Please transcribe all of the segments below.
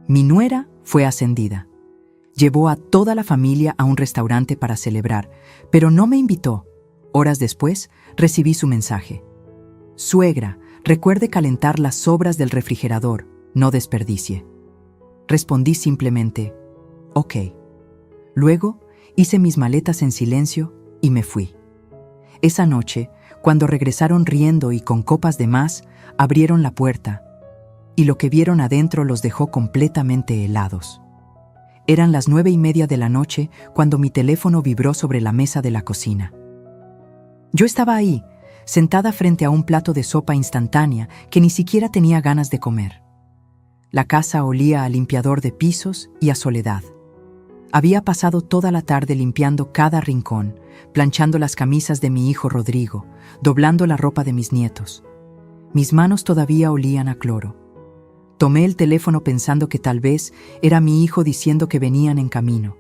Mi nuera fue ascendida. Llevó a toda la familia a un restaurante para celebrar, pero no me invitó. Horas después, recibí su mensaje. Suegra, recuerde calentar las sobras del refrigerador, no desperdicie. Respondí simplemente, ok. Luego, hice mis maletas en silencio y me fui. Esa noche, cuando regresaron riendo y con copas de más, abrieron la puerta, y lo que vieron adentro los dejó completamente helados. Eran las 9:30 de la noche cuando mi teléfono vibró sobre la mesa de la cocina. Yo estaba ahí, sentada frente a un plato de sopa instantánea que ni siquiera tenía ganas de comer. La casa olía a limpiador de pisos y a soledad. Había pasado toda la tarde limpiando cada rincón, planchando las camisas de mi hijo Rodrigo, doblando la ropa de mis nietos. Mis manos todavía olían a cloro. Tomé el teléfono pensando que tal vez era mi hijo diciendo que venían en camino,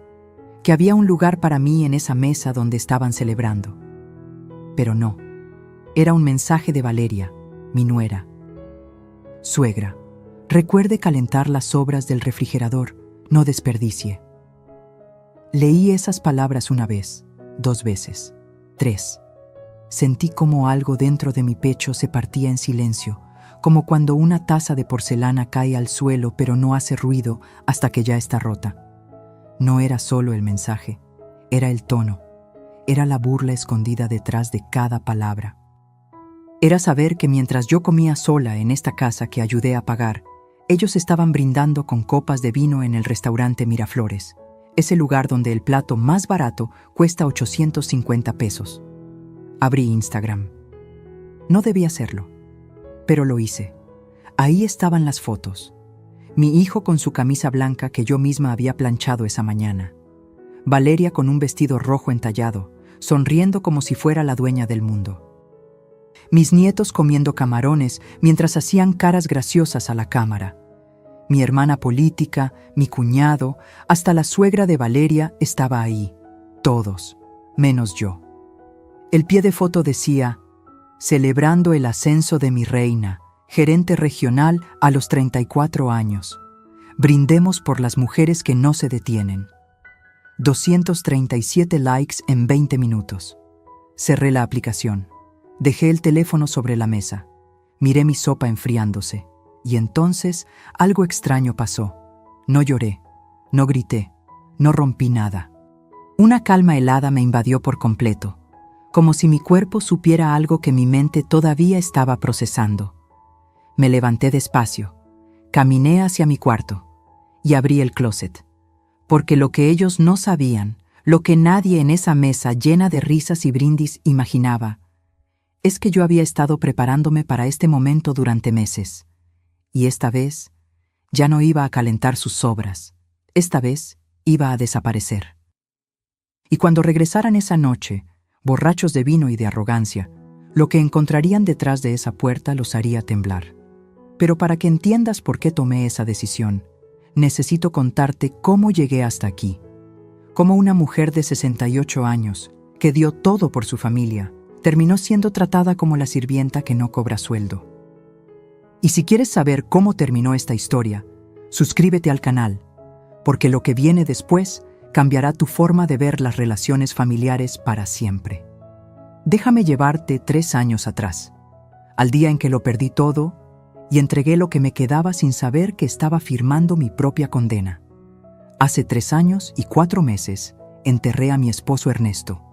que había un lugar para mí en esa mesa donde estaban celebrando. Pero no, era un mensaje de Valeria, mi nuera. Suegra, recuerde calentar las sobras del refrigerador, no desperdicie. Leí esas palabras una vez, 2 veces, 3. Sentí como algo dentro de mi pecho se partía en silencio, como cuando una taza de porcelana cae al suelo pero no hace ruido hasta que ya está rota. No era solo el mensaje, era el tono, era la burla escondida detrás de cada palabra. Era saber que mientras yo comía sola en esta casa que ayudé a pagar, ellos estaban brindando con copas de vino en el restaurante Miraflores, ese lugar donde el plato más barato cuesta 850 pesos. Abrí Instagram. No debía hacerlo, pero lo hice. Ahí estaban las fotos. Mi hijo con su camisa blanca que yo misma había planchado esa mañana. Valeria con un vestido rojo entallado, sonriendo como si fuera la dueña del mundo. Mis nietos comiendo camarones mientras hacían caras graciosas a la cámara. Mi hermana política, mi cuñado, hasta la suegra de Valeria estaba ahí. Todos, menos yo. El pie de foto decía, celebrando el ascenso de mi reina, gerente regional a los 34 años. Brindemos por las mujeres que no se detienen. 237 likes en 20 minutos. Cerré la aplicación. Dejé el teléfono sobre la mesa. Miré mi sopa enfriándose. Y entonces algo extraño pasó. No lloré, no grité, no rompí nada. Una calma helada me invadió por completo, como si mi cuerpo supiera algo que mi mente todavía estaba procesando. Me levanté despacio, caminé hacia mi cuarto y abrí el closet, porque lo que ellos no sabían, lo que nadie en esa mesa llena de risas y brindis imaginaba, es que yo había estado preparándome para este momento durante meses. Y esta vez ya no iba a calentar sus sobras, esta vez iba a desaparecer. Y cuando regresaran esa noche, borrachos de vino y de arrogancia, lo que encontrarían detrás de esa puerta los haría temblar. Pero para que entiendas por qué tomé esa decisión, necesito contarte cómo llegué hasta aquí. Cómo una mujer de 68 años, que dio todo por su familia, terminó siendo tratada como la sirvienta que no cobra sueldo. Y si quieres saber cómo terminó esta historia, suscríbete al canal, porque lo que viene después cambiará tu forma de ver las relaciones familiares para siempre. Déjame llevarte 3 años atrás, al día en que lo perdí todo y entregué lo que me quedaba sin saber que estaba firmando mi propia condena. Hace 3 años y 4 meses enterré a mi esposo Ernesto.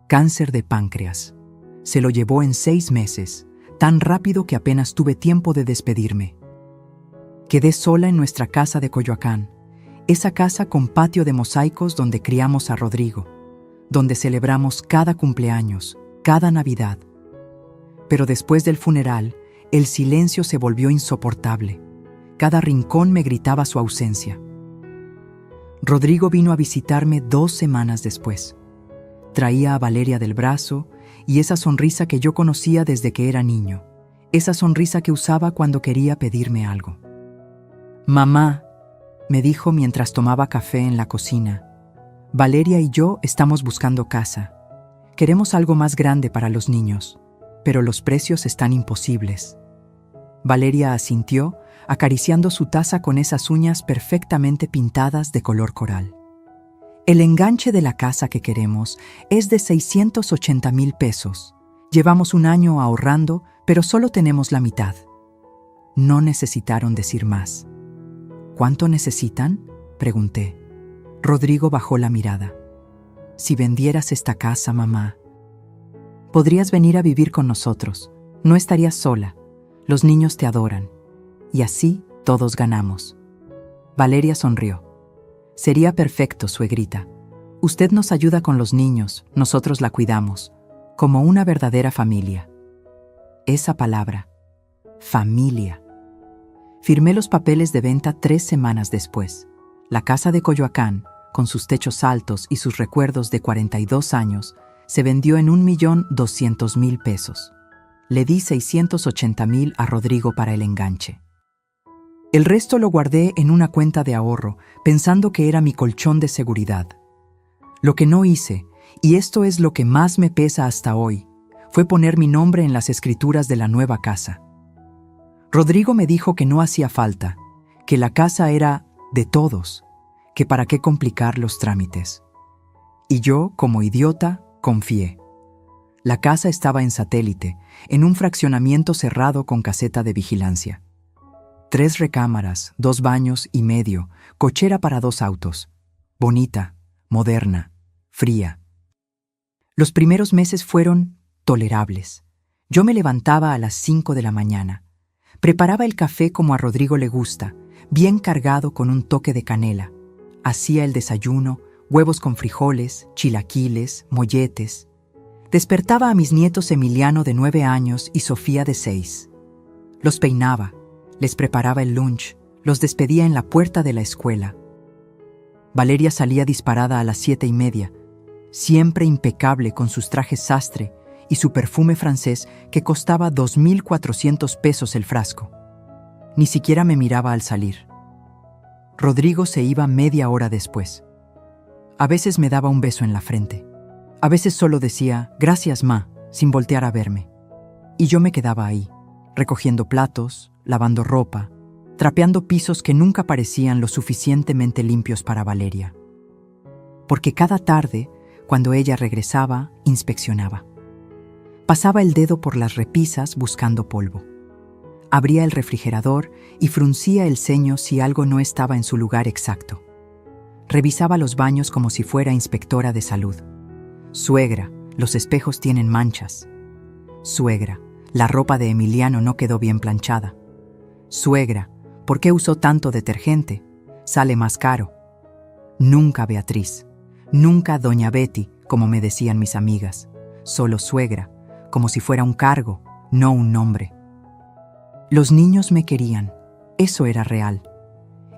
Cáncer de páncreas. Se lo llevó en 6 meses, tan rápido que apenas tuve tiempo de despedirme. Quedé sola en nuestra casa de Coyoacán, esa casa con patio de mosaicos donde criamos a Rodrigo, donde celebramos cada cumpleaños, cada Navidad. Pero después del funeral, el silencio se volvió insoportable. Cada rincón me gritaba su ausencia. Rodrigo vino a visitarme 2 semanas después. Traía a Valeria del brazo y esa sonrisa que yo conocía desde que era niño, esa sonrisa que usaba cuando quería pedirme algo. «Mamá», me dijo mientras tomaba café en la cocina, «Valeria y yo estamos buscando casa. Queremos algo más grande para los niños, pero los precios están imposibles». Valeria asintió, acariciando su taza con esas uñas perfectamente pintadas de color coral. El enganche de la casa que queremos es de 680,000 pesos. Llevamos un año ahorrando, pero solo tenemos la mitad. No necesitaron decir más. ¿Cuánto necesitan?, pregunté. Rodrigo bajó la mirada. Si vendieras esta casa, mamá, podrías venir a vivir con nosotros. No estarías sola. Los niños te adoran. Y así todos ganamos. Valeria sonrió. Sería perfecto, suegrita. Usted nos ayuda con los niños, nosotros la cuidamos, como una verdadera familia. Esa palabra, familia. Firmé los papeles de venta 3 semanas después. La casa de Coyoacán, con sus techos altos y sus recuerdos de 42 años, se vendió en 1,200,000 pesos. Le di 680,000 a Rodrigo para el enganche. El resto lo guardé en una cuenta de ahorro, pensando que era mi colchón de seguridad. Lo que no hice, y esto es lo que más me pesa hasta hoy, fue poner mi nombre en las escrituras de la nueva casa. Rodrigo me dijo que no hacía falta, que la casa era de todos, que para qué complicar los trámites. Y yo, como idiota, confié. La casa estaba en Satélite, en un fraccionamiento cerrado con caseta de vigilancia. 3 recámaras, 2 baños y medio, cochera para 2 autos. Bonita, moderna, fría. Los primeros meses fueron tolerables. Yo me levantaba a las 5 de la mañana. Preparaba el café como a Rodrigo le gusta, bien cargado con un toque de canela. Hacía el desayuno, huevos con frijoles, chilaquiles, molletes. Despertaba a mis nietos Emiliano de 9 años y Sofía de 6. Los peinaba, les preparaba el lunch, los despedía en la puerta de la escuela. Valeria salía disparada a las 7:30, siempre impecable con sus trajes sastre y su perfume francés que costaba 2,400 pesos el frasco. Ni siquiera me miraba al salir. Rodrigo se iba media hora después. A veces me daba un beso en la frente. A veces solo decía, gracias, ma, sin voltear a verme. Y yo me quedaba ahí, recogiendo platos, lavando ropa, trapeando pisos que nunca parecían lo suficientemente limpios para Valeria. Porque cada tarde, cuando ella regresaba, inspeccionaba. Pasaba el dedo por las repisas buscando polvo. Abría el refrigerador y fruncía el ceño si algo no estaba en su lugar exacto. Revisaba los baños como si fuera inspectora de salud. Suegra, los espejos tienen manchas. Suegra, la ropa de Emiliano no quedó bien planchada. Suegra, ¿por qué usó tanto detergente? Sale más caro. Nunca Beatriz, nunca doña Betty, como me decían mis amigas. Solo suegra, como si fuera un cargo, no un nombre. Los niños me querían, eso era real.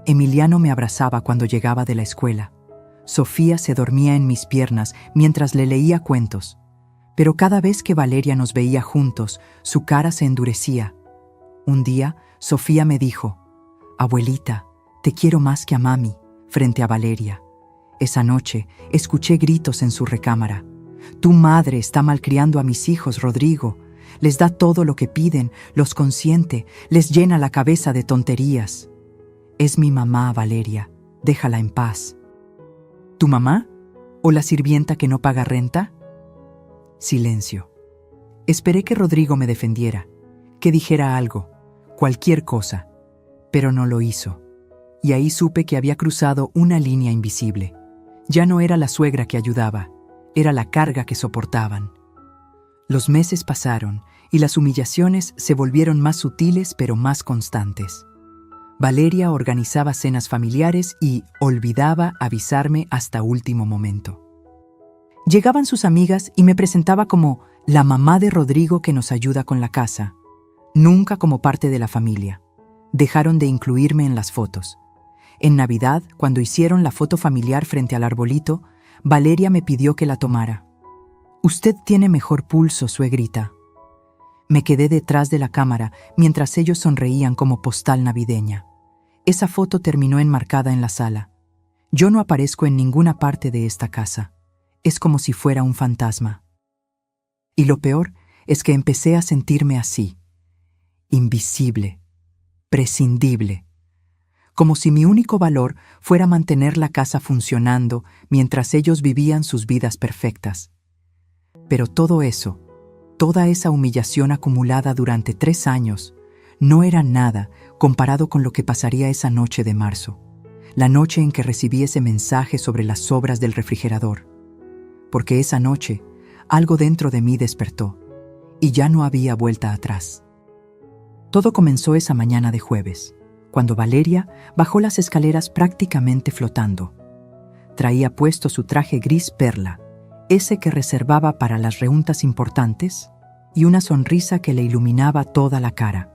Emiliano me abrazaba cuando llegaba de la escuela. Sofía se dormía en mis piernas mientras le leía cuentos. Pero cada vez que Valeria nos veía juntos, su cara se endurecía. Un día, Sofía me dijo, «Abuelita, te quiero más que a mami», frente a Valeria. Esa noche, escuché gritos en su recámara. «Tu madre está malcriando a mis hijos, Rodrigo. Les da todo lo que piden, los consiente, les llena la cabeza de tonterías». «Es mi mamá, Valeria. Déjala en paz». «¿Tu mamá? ¿O la sirvienta que no paga renta?» Silencio. Esperé que Rodrigo me defendiera, que dijera algo, cualquier cosa, pero no lo hizo. Y ahí supe que había cruzado una línea invisible. Ya no era la suegra que ayudaba, era la carga que soportaban. Los meses pasaron y las humillaciones se volvieron más sutiles pero más constantes. Valeria organizaba cenas familiares y olvidaba avisarme hasta último momento. Llegaban sus amigas y me presentaba como la mamá de Rodrigo que nos ayuda con la casa, nunca como parte de la familia. Dejaron de incluirme en las fotos. En Navidad, cuando hicieron la foto familiar frente al arbolito, Valeria me pidió que la tomara. «Usted tiene mejor pulso, suegrita». Me quedé detrás de la cámara mientras ellos sonreían como postal navideña. Esa foto terminó enmarcada en la sala. Yo no aparezco en ninguna parte de esta casa. Es como si fuera un fantasma. Y lo peor es que empecé a sentirme así. invisible, prescindible, como si mi único valor fuera mantener la casa funcionando mientras ellos vivían sus vidas perfectas. Pero todo eso, toda esa humillación acumulada durante 3 años, no era nada comparado con lo que pasaría esa noche de marzo, la noche en que recibí ese mensaje sobre las sobras del refrigerador. Porque esa noche, algo dentro de mí despertó, y ya no había vuelta atrás. Todo comenzó esa mañana de jueves, cuando Valeria bajó las escaleras prácticamente flotando. Traía puesto su traje gris perla, ese que reservaba para las reuntas importantes, y una sonrisa que le iluminaba toda la cara.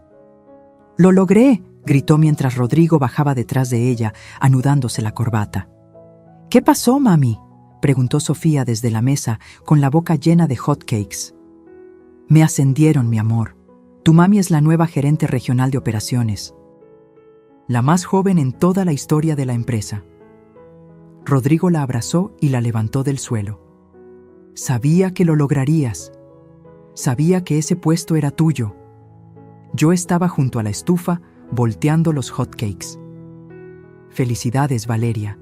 «¡Lo logré!», gritó mientras Rodrigo bajaba detrás de ella, anudándose la corbata. «¿Qué pasó, mami?», preguntó Sofía desde la mesa, con la boca llena de hot cakes. «Me ascendieron, mi amor. Tu mami es la nueva gerente regional de operaciones. La más joven en toda la historia de la empresa». Rodrigo la abrazó y la levantó del suelo. «Sabía que lo lograrías. Sabía que ese puesto era tuyo». Yo estaba junto a la estufa, volteando los hotcakes. «Felicidades, Valeria»,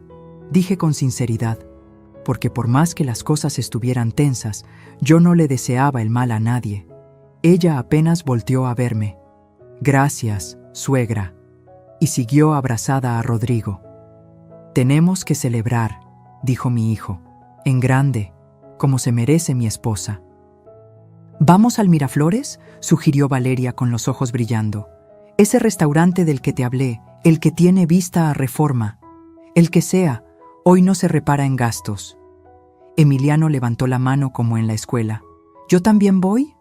dije con sinceridad, porque por más que las cosas estuvieran tensas, yo no le deseaba el mal a nadie. Ella apenas volteó a verme. «Gracias, suegra», y siguió abrazada a Rodrigo. «Tenemos que celebrar», dijo mi hijo, «en grande, como se merece mi esposa». «¿Vamos al Miraflores?», sugirió Valeria con los ojos brillando. «Ese restaurante del que te hablé, el que tiene vista a Reforma. El que sea, hoy no se repara en gastos». Emiliano levantó la mano como en la escuela. «¿Yo también voy?».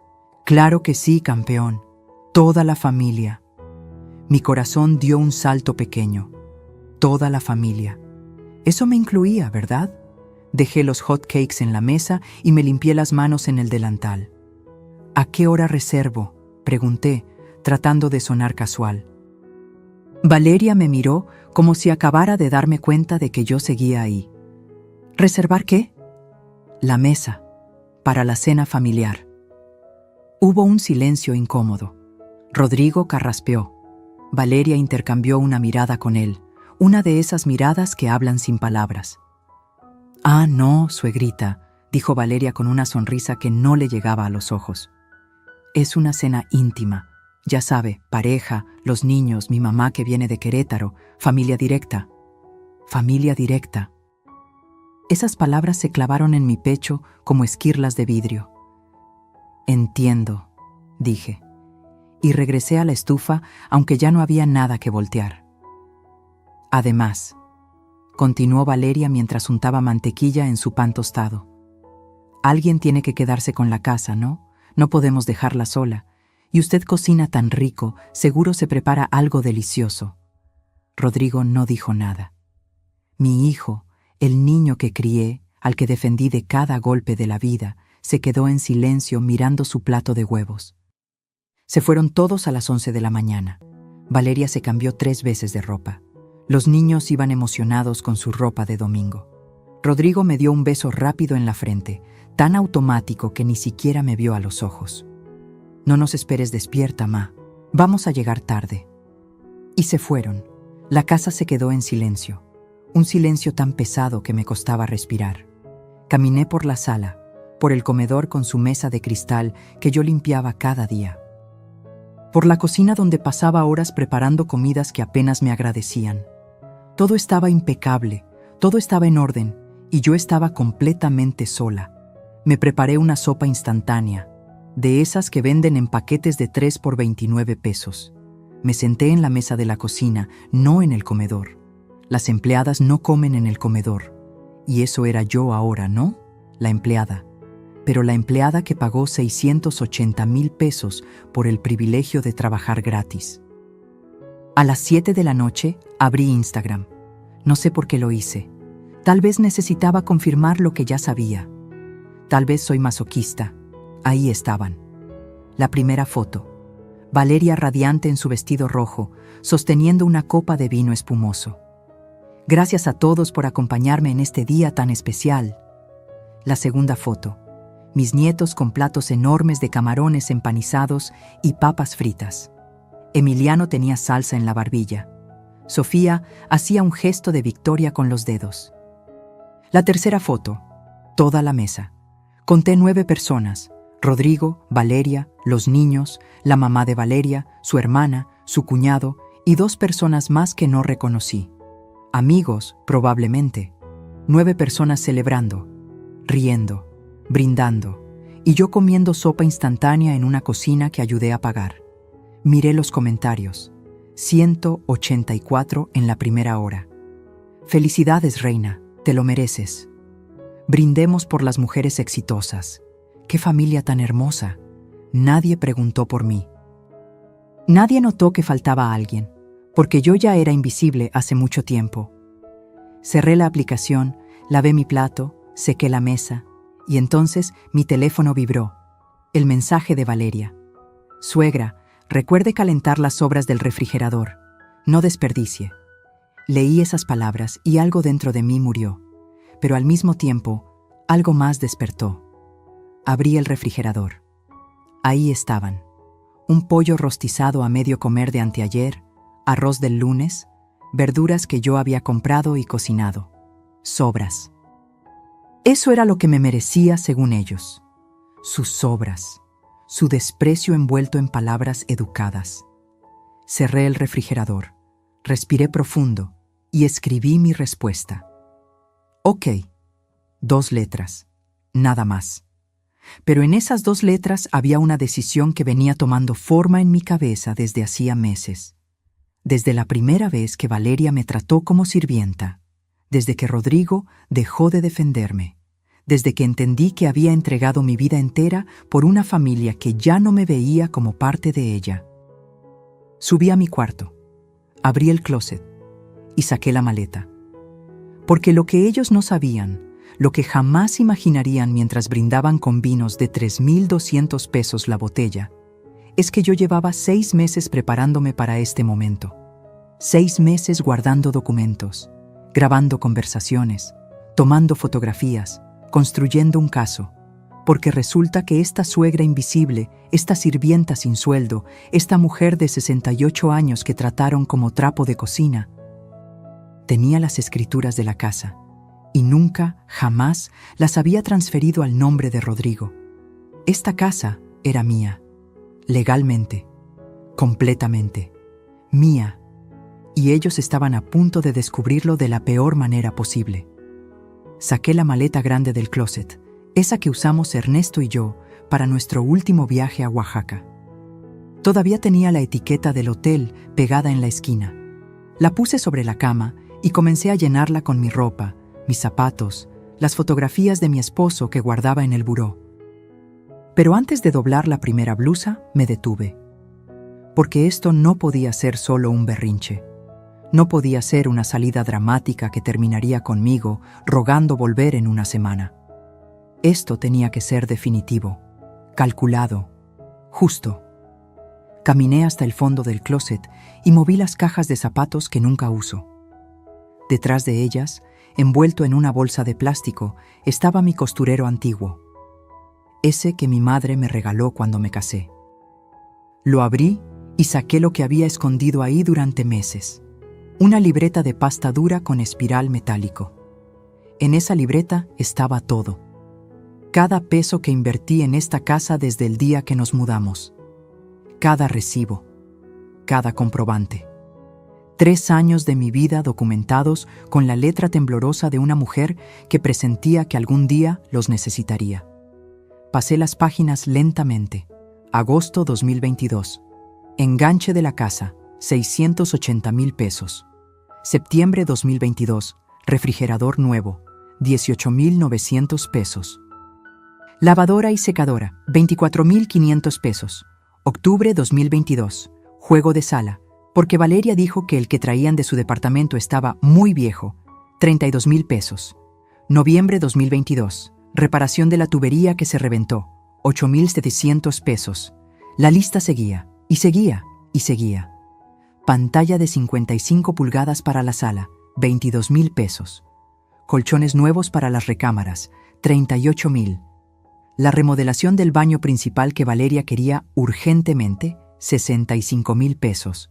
«Claro que sí, campeón. Toda la familia». Mi corazón dio un salto pequeño. Toda la familia. Eso me incluía, ¿verdad? Dejé los hot cakes en la mesa y me limpié las manos en el delantal. «¿A qué hora reservo?», pregunté, tratando de sonar casual. Valeria me miró como si acabara de darme cuenta de que yo seguía ahí. «¿Reservar qué?». «La mesa, para la cena familiar». Hubo un silencio incómodo. Rodrigo carraspeó. Valeria intercambió una mirada con él, una de esas miradas que hablan sin palabras. «Ah, no, suegrita», dijo Valeria con una sonrisa que no le llegaba a los ojos. «Es una cena íntima. Ya sabe, pareja, los niños, mi mamá que viene de Querétaro, familia directa». «Familia directa». Esas palabras se clavaron en mi pecho como esquirlas de vidrio. «Entiendo», dije, y regresé a la estufa, aunque ya no había nada que voltear. «Además», continuó Valeria mientras untaba mantequilla en su pan tostado, «alguien tiene que quedarse con la casa, ¿no? No podemos dejarla sola. Y usted cocina tan rico, seguro se prepara algo delicioso». Rodrigo no dijo nada. Mi hijo, el niño que crié, al que defendí de cada golpe de la vida, se quedó en silencio mirando su plato de huevos. Se fueron todos a las 11 de la mañana. Valeria se cambió 3 veces de ropa. Los niños iban emocionados con su ropa de domingo. Rodrigo me dio un beso rápido en la frente, tan automático que ni siquiera me vio a los ojos. «No nos esperes despierta, ma. Vamos a llegar tarde». Y se fueron. La casa se quedó en silencio. Un silencio tan pesado que me costaba respirar. Caminé por la sala, por el comedor con su mesa de cristal que yo limpiaba cada día. Por la cocina donde pasaba horas preparando comidas que apenas me agradecían. Todo estaba impecable, todo estaba en orden, y yo estaba completamente sola. Me preparé una sopa instantánea, de esas que venden en paquetes de 3 por 29 pesos. Me senté en la mesa de la cocina, no en el comedor. Las empleadas no comen en el comedor. Y eso era yo ahora, ¿no? La empleada. Pero la empleada que pagó 680,000 pesos por el privilegio de trabajar gratis. A las 7 de la noche abrí Instagram. No sé por qué lo hice. Tal vez necesitaba confirmar lo que ya sabía. Tal vez soy masoquista. Ahí estaban. La primera foto. Valeria radiante en su vestido rojo, sosteniendo una copa de vino espumoso. Gracias a todos por acompañarme en este día tan especial. La segunda foto. Mis nietos con platos enormes de camarones empanizados y papas fritas. Emiliano tenía salsa en la barbilla. Sofía hacía un gesto de victoria con los dedos. La tercera foto, toda la mesa. Conté 9 personas: Rodrigo, Valeria, los niños, la mamá de Valeria, su hermana, su cuñado y 2 personas más que no reconocí. Amigos, probablemente. 9 personas celebrando, riendo, brindando, y yo comiendo sopa instantánea en una cocina que ayudé a pagar. Miré los comentarios. 184 en la primera hora. Felicidades, reina, te lo mereces. Brindemos por las mujeres exitosas. ¡Qué familia tan hermosa! Nadie preguntó por mí. Nadie notó que faltaba alguien, porque yo ya era invisible hace mucho tiempo. Cerré la aplicación, lavé mi plato, sequé la mesa, y entonces mi teléfono vibró. El mensaje de Valeria. Suegra, recuerde calentar las sobras del refrigerador. No desperdicie. Leí esas palabras y algo dentro de mí murió, pero al mismo tiempo, algo más despertó. Abrí el refrigerador. Ahí estaban. Un pollo rostizado a medio comer de anteayer, arroz del lunes, verduras que yo había comprado y cocinado. Sobras. Eso era lo que me merecía según ellos. Sus sobras. Su desprecio envuelto en palabras educadas. Cerré el refrigerador, respiré profundo y escribí mi respuesta. Ok, 2 letras, nada más. Pero en esas 2 letras había una decisión que venía tomando forma en mi cabeza desde hacía meses. Desde la primera vez que Valeria me trató como sirvienta, desde que Rodrigo dejó de defenderme, desde que entendí que había entregado mi vida entera por una familia que ya no me veía como parte de ella. Subí a mi cuarto, abrí el closet y saqué la maleta. Porque lo que ellos no sabían, lo que jamás imaginarían mientras brindaban con vinos de 3,200 pesos la botella, es que yo llevaba 6 meses preparándome para este momento. 6 meses guardando documentos, grabando conversaciones, tomando fotografías, construyendo un caso, porque resulta que esta suegra invisible, esta sirvienta sin sueldo, esta mujer de 68 años que trataron como trapo de cocina, tenía las escrituras de la casa y nunca, jamás, las había transferido al nombre de Rodrigo. Esta casa era mía, legalmente, completamente, mía, y ellos estaban a punto de descubrirlo de la peor manera posible. Saqué la maleta grande del closet, esa que usamos Ernesto y yo para nuestro último viaje a Oaxaca. Todavía tenía la etiqueta del hotel pegada en la esquina. La puse sobre la cama y comencé a llenarla con mi ropa, mis zapatos, las fotografías de mi esposo que guardaba en el buró. Pero antes de doblar la primera blusa, me detuve. Porque esto no podía ser solo un berrinche. No podía ser una salida dramática que terminaría conmigo rogando volver en una semana. Esto tenía que ser definitivo, calculado, justo. Caminé hasta el fondo del closet y moví las cajas de zapatos que nunca uso. Detrás de ellas, envuelto en una bolsa de plástico, estaba mi costurero antiguo, ese que mi madre me regaló cuando me casé. Lo abrí y saqué lo que había escondido ahí durante meses. Una libreta de pasta dura con espiral metálico. En esa libreta estaba todo. Cada peso que invertí en esta casa desde el día que nos mudamos. Cada recibo. Cada comprobante. 3 años de mi vida documentados con la letra temblorosa de una mujer que presentía que algún día los necesitaría. Pasé las páginas lentamente. Agosto 2022. Enganche de la casa, 680,000 pesos. Septiembre 2022. Refrigerador nuevo, 18,900 pesos. Lavadora y secadora, 24,500 pesos. Octubre 2022. Juego de sala, porque Valeria dijo que el que traían de su departamento estaba muy viejo, 32,000 pesos. Noviembre 2022. Reparación de la tubería que se reventó, 8,700 pesos. La lista seguía, y seguía, y seguía. Pantalla de 55 pulgadas para la sala, 22,000 pesos. Colchones nuevos para las recámaras, 38,000. La remodelación del baño principal que Valeria quería urgentemente, 65,000 pesos.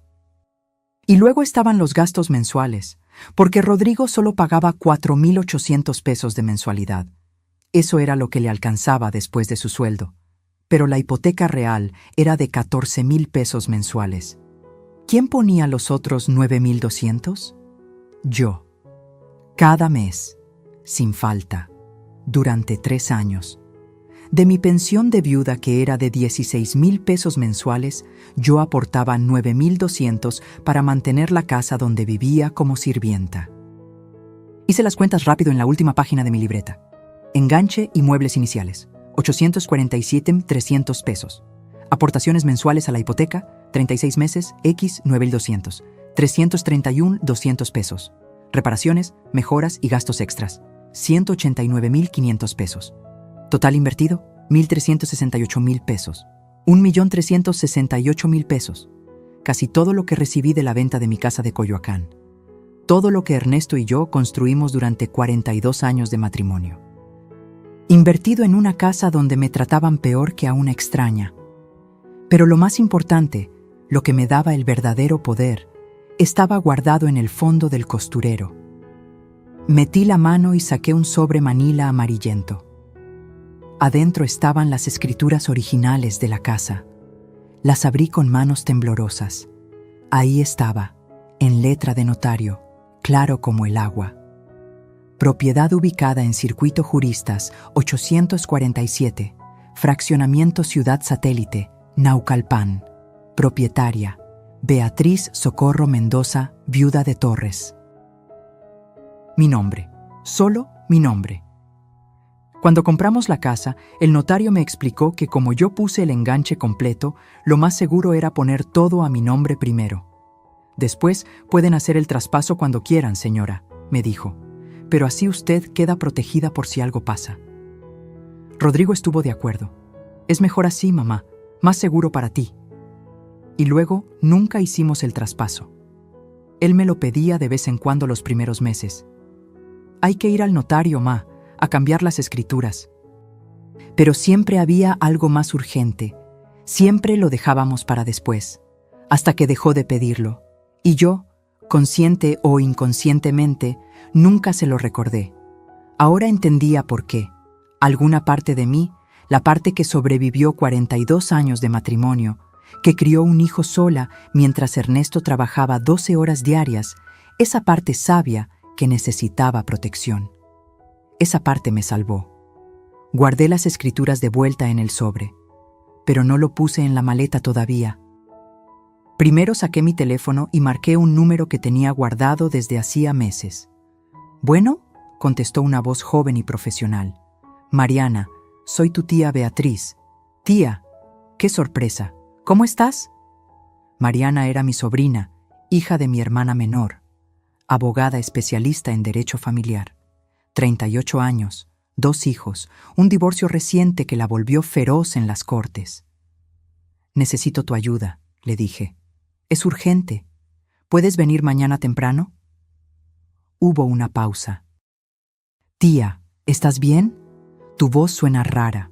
Y luego estaban los gastos mensuales, porque Rodrigo solo pagaba 4,800 pesos de mensualidad. Eso era lo que le alcanzaba después de su sueldo. Pero la hipoteca real era de 14,000 pesos mensuales. ¿Quién ponía los otros 9,200? Yo. Cada mes, sin falta, durante 3 años. De mi pensión de viuda, que era de 16,000 pesos mensuales, yo aportaba 9,200 para mantener la casa donde vivía como sirvienta. Hice las cuentas rápido en la última página de mi libreta. Enganche y muebles iniciales, 847,300 pesos. Aportaciones mensuales a la hipoteca, 36 meses, X 9,200. 331,200 pesos. Reparaciones, mejoras y gastos extras, 189,500 pesos. Total invertido, 1,368,000 pesos. 1,368,000 pesos. Casi todo lo que recibí de la venta de mi casa de Coyoacán. Todo lo que Ernesto y yo construimos durante 42 años de matrimonio. Invertido en una casa donde me trataban peor que a una extraña. Pero lo más importante, lo que me daba el verdadero poder, estaba guardado en el fondo del costurero. Metí la mano y saqué un sobre manila amarillento. Adentro estaban las escrituras originales de la casa. Las abrí con manos temblorosas. Ahí estaba, en letra de notario, claro como el agua. Propiedad ubicada en Circuito Juristas 847, Fraccionamiento Ciudad Satélite, Naucalpan. Propietaria, Beatriz Socorro Mendoza, viuda de Torres. Mi nombre, solo mi nombre. Cuando compramos la casa, el notario me explicó que como yo puse el enganche completo, lo más seguro era poner todo a mi nombre primero. Después pueden hacer el traspaso cuando quieran, señora, me dijo, pero así usted queda protegida por si algo pasa. Rodrigo estuvo de acuerdo. Es mejor así, mamá, más seguro para ti. Y luego nunca hicimos el traspaso. Él me lo pedía de vez en cuando los primeros meses. Hay que ir al notario, ma, a cambiar las escrituras. Pero siempre había algo más urgente. Siempre lo dejábamos para después, hasta que dejó de pedirlo. Y yo, consciente o inconscientemente, nunca se lo recordé. Ahora entendía por qué. Alguna parte de mí, la parte que sobrevivió 42 años de matrimonio, que crió un hijo sola mientras Ernesto trabajaba 12 horas diarias, esa parte sabia que necesitaba protección. Esa parte me salvó. Guardé las escrituras de vuelta en el sobre, pero no lo puse en la maleta todavía. Primero saqué mi teléfono y marqué un número que tenía guardado desde hacía meses. «Bueno», contestó una voz joven y profesional. «Mariana, soy tu tía Beatriz». «Tía, qué sorpresa. ¿Cómo estás?» Mariana era mi sobrina, hija de mi hermana menor, abogada especialista en derecho familiar. 38 años, 2 hijos, un divorcio reciente que la volvió feroz en las cortes. «Necesito tu ayuda», le dije. «Es urgente. ¿Puedes venir mañana temprano?» Hubo una pausa. «Tía, ¿estás bien? Tu voz suena rara».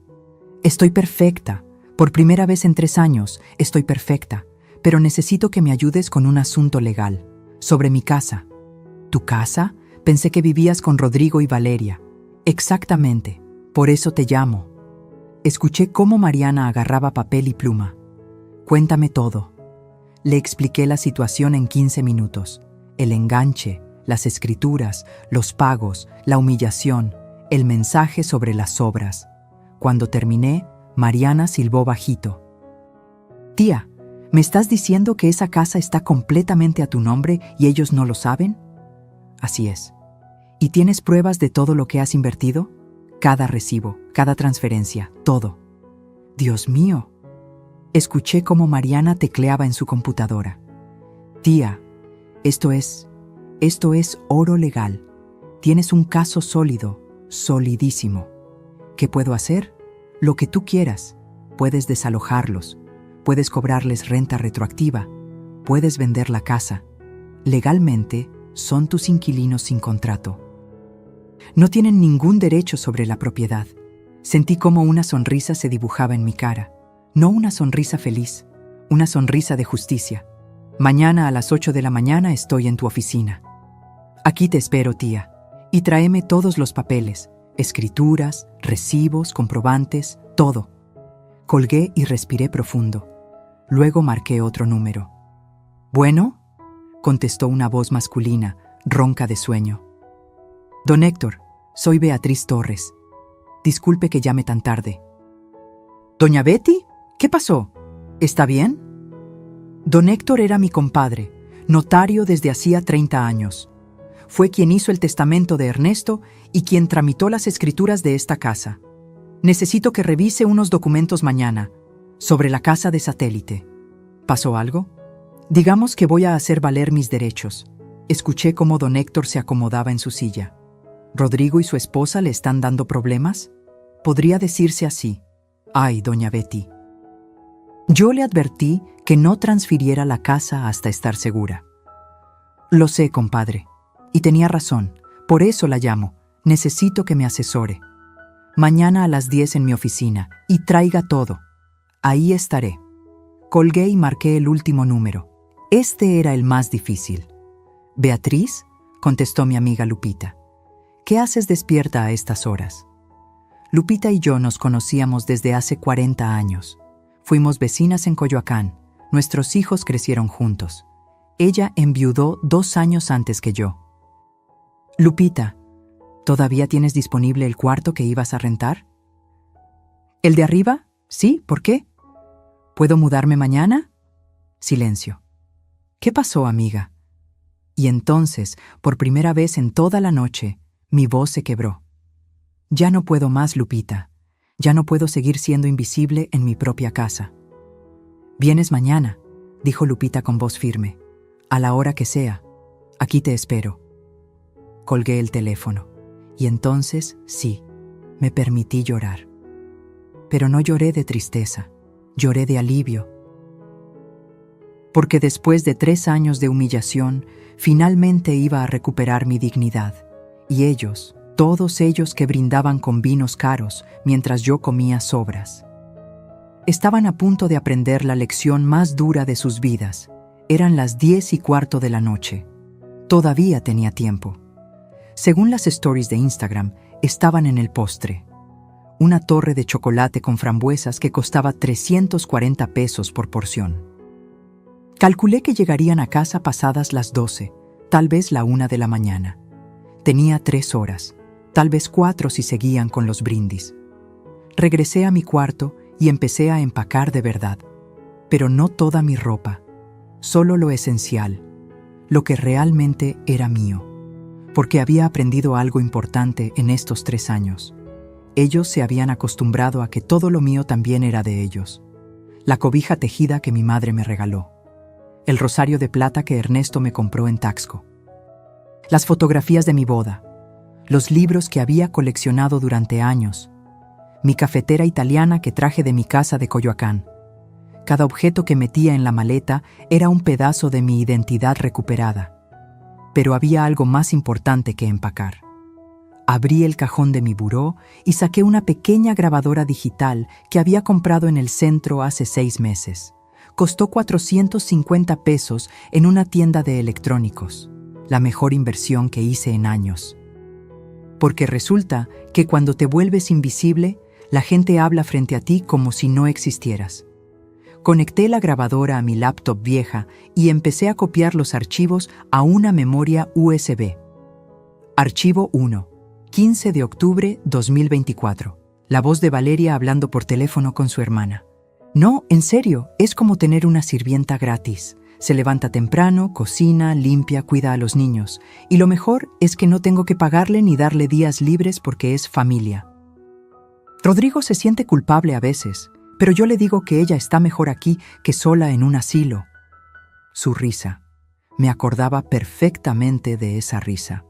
«Estoy perfecta. Por primera vez en 3 años, estoy perfecta. Pero necesito que me ayudes con un asunto legal. Sobre mi casa». «¿Tu casa? Pensé que vivías con Rodrigo y Valeria». «Exactamente. Por eso te llamo». Escuché cómo Mariana agarraba papel y pluma. «Cuéntame todo». Le expliqué la situación en 15 minutos. El enganche, las escrituras, los pagos, la humillación, el mensaje sobre las obras. Cuando terminé, Mariana silbó bajito. «Tía, ¿me estás diciendo que esa casa está completamente a tu nombre y ellos no lo saben?» «Así es». «¿Y tienes pruebas de todo lo que has invertido?» «Cada recibo, cada transferencia, todo». «Dios mío». Escuché cómo Mariana tecleaba en su computadora. «Tía, esto es oro legal. Tienes un caso sólido, solidísimo. ¿Qué puedo hacer? Lo que tú quieras. Puedes desalojarlos, puedes cobrarles renta retroactiva, puedes vender la casa. Legalmente, son tus inquilinos sin contrato. No tienen ningún derecho sobre la propiedad». Sentí como una sonrisa se dibujaba en mi cara. No una sonrisa feliz, Una sonrisa de justicia. Mañana a las 8 de la mañana estoy en tu oficina. Aquí te espero, tía. Y tráeme todos los papeles, escrituras, recibos, comprobantes, todo. Colgué y respiré profundo. Luego marqué otro número. ¿Bueno?, contestó una voz masculina, ronca de sueño. Don Héctor, soy Beatriz Torres. Disculpe que llame tan tarde. ¿Doña Betty? ¿Qué pasó? ¿Está bien? Don Héctor era mi compadre, notario desde hacía 30 años. Fue quien hizo el testamento de Ernesto y quien tramitó las escrituras de esta casa. Necesito que revise unos documentos mañana, sobre la casa de satélite. ¿Pasó algo? Digamos que voy a hacer valer mis derechos. Escuché cómo don Héctor se acomodaba en su silla. ¿Rodrigo y su esposa le están dando problemas? Podría decirse así. Ay, doña Betty. Yo le advertí que no transfiriera la casa hasta estar segura. Lo sé, compadre. Y tenía razón. Por eso la llamo. Necesito que me asesore. Mañana a las 10 en mi oficina. Y traiga todo. Ahí estaré. Colgué y marqué el último número. Este era el más difícil. «Beatriz», contestó mi amiga Lupita. «¿Qué haces despierta a estas horas?» Lupita y yo nos conocíamos desde hace 40 años. Fuimos vecinas en Coyoacán. Nuestros hijos crecieron juntos. Ella enviudó 2 años antes que yo. «Lupita, ¿todavía tienes disponible el cuarto que ibas a rentar?» «¿El de arriba? Sí, ¿por qué? ¿Puedo mudarme mañana?» Silencio. «¿Qué pasó, amiga?» Y entonces, por primera vez en toda la noche, mi voz se quebró. «Ya no puedo más, Lupita. Ya no puedo seguir siendo invisible en mi propia casa». «Vienes mañana», dijo Lupita con voz firme. «A la hora que sea. Aquí te espero». Colgué el teléfono. Y entonces, sí, me permití llorar. Pero no lloré de tristeza, lloré de alivio. Porque después de 3 años de humillación, finalmente iba a recuperar mi dignidad. Y ellos, todos ellos que brindaban con vinos caros mientras yo comía sobras, estaban a punto de aprender la lección más dura de sus vidas. Eran las 10:15 de la noche. Todavía tenía tiempo. Según las stories de Instagram, estaban en el postre. Una torre de chocolate con frambuesas que costaba 340 pesos por porción. Calculé que llegarían a casa pasadas las 12, tal vez la 1 de la mañana. Tenía 3 horas, tal vez 4 si seguían con los brindis. Regresé a mi cuarto y empecé a empacar de verdad. Pero no toda mi ropa, solo lo esencial, lo que realmente era mío. Porque había aprendido algo importante en estos 3 años. Ellos se habían acostumbrado a que todo lo mío también era de ellos. La cobija tejida que mi madre me regaló. El rosario de plata que Ernesto me compró en Taxco. Las fotografías de mi boda. Los libros que había coleccionado durante años. Mi cafetera italiana que traje de mi casa de Coyoacán. Cada objeto que metía en la maleta era un pedazo de mi identidad recuperada. Pero había algo más importante que empacar. Abrí el cajón de mi buró y saqué una pequeña grabadora digital que había comprado en el centro hace 6 meses. Costó 450 pesos en una tienda de electrónicos. La mejor inversión que hice en años. Porque resulta que cuando te vuelves invisible, la gente habla frente a ti como si no existieras. Conecté la grabadora a mi laptop vieja y empecé a copiar los archivos a una memoria USB. Archivo 1. 15 de octubre 2024. La voz de Valeria hablando por teléfono con su hermana. No, en serio, es como tener una sirvienta gratis. Se levanta temprano, cocina, limpia, cuida a los niños. Y lo mejor es que no tengo que pagarle ni darle días libres porque es familia. Rodrigo se siente culpable a veces, pero yo le digo que ella está mejor aquí que sola en un asilo. Su risa. Me acordaba perfectamente de esa risa.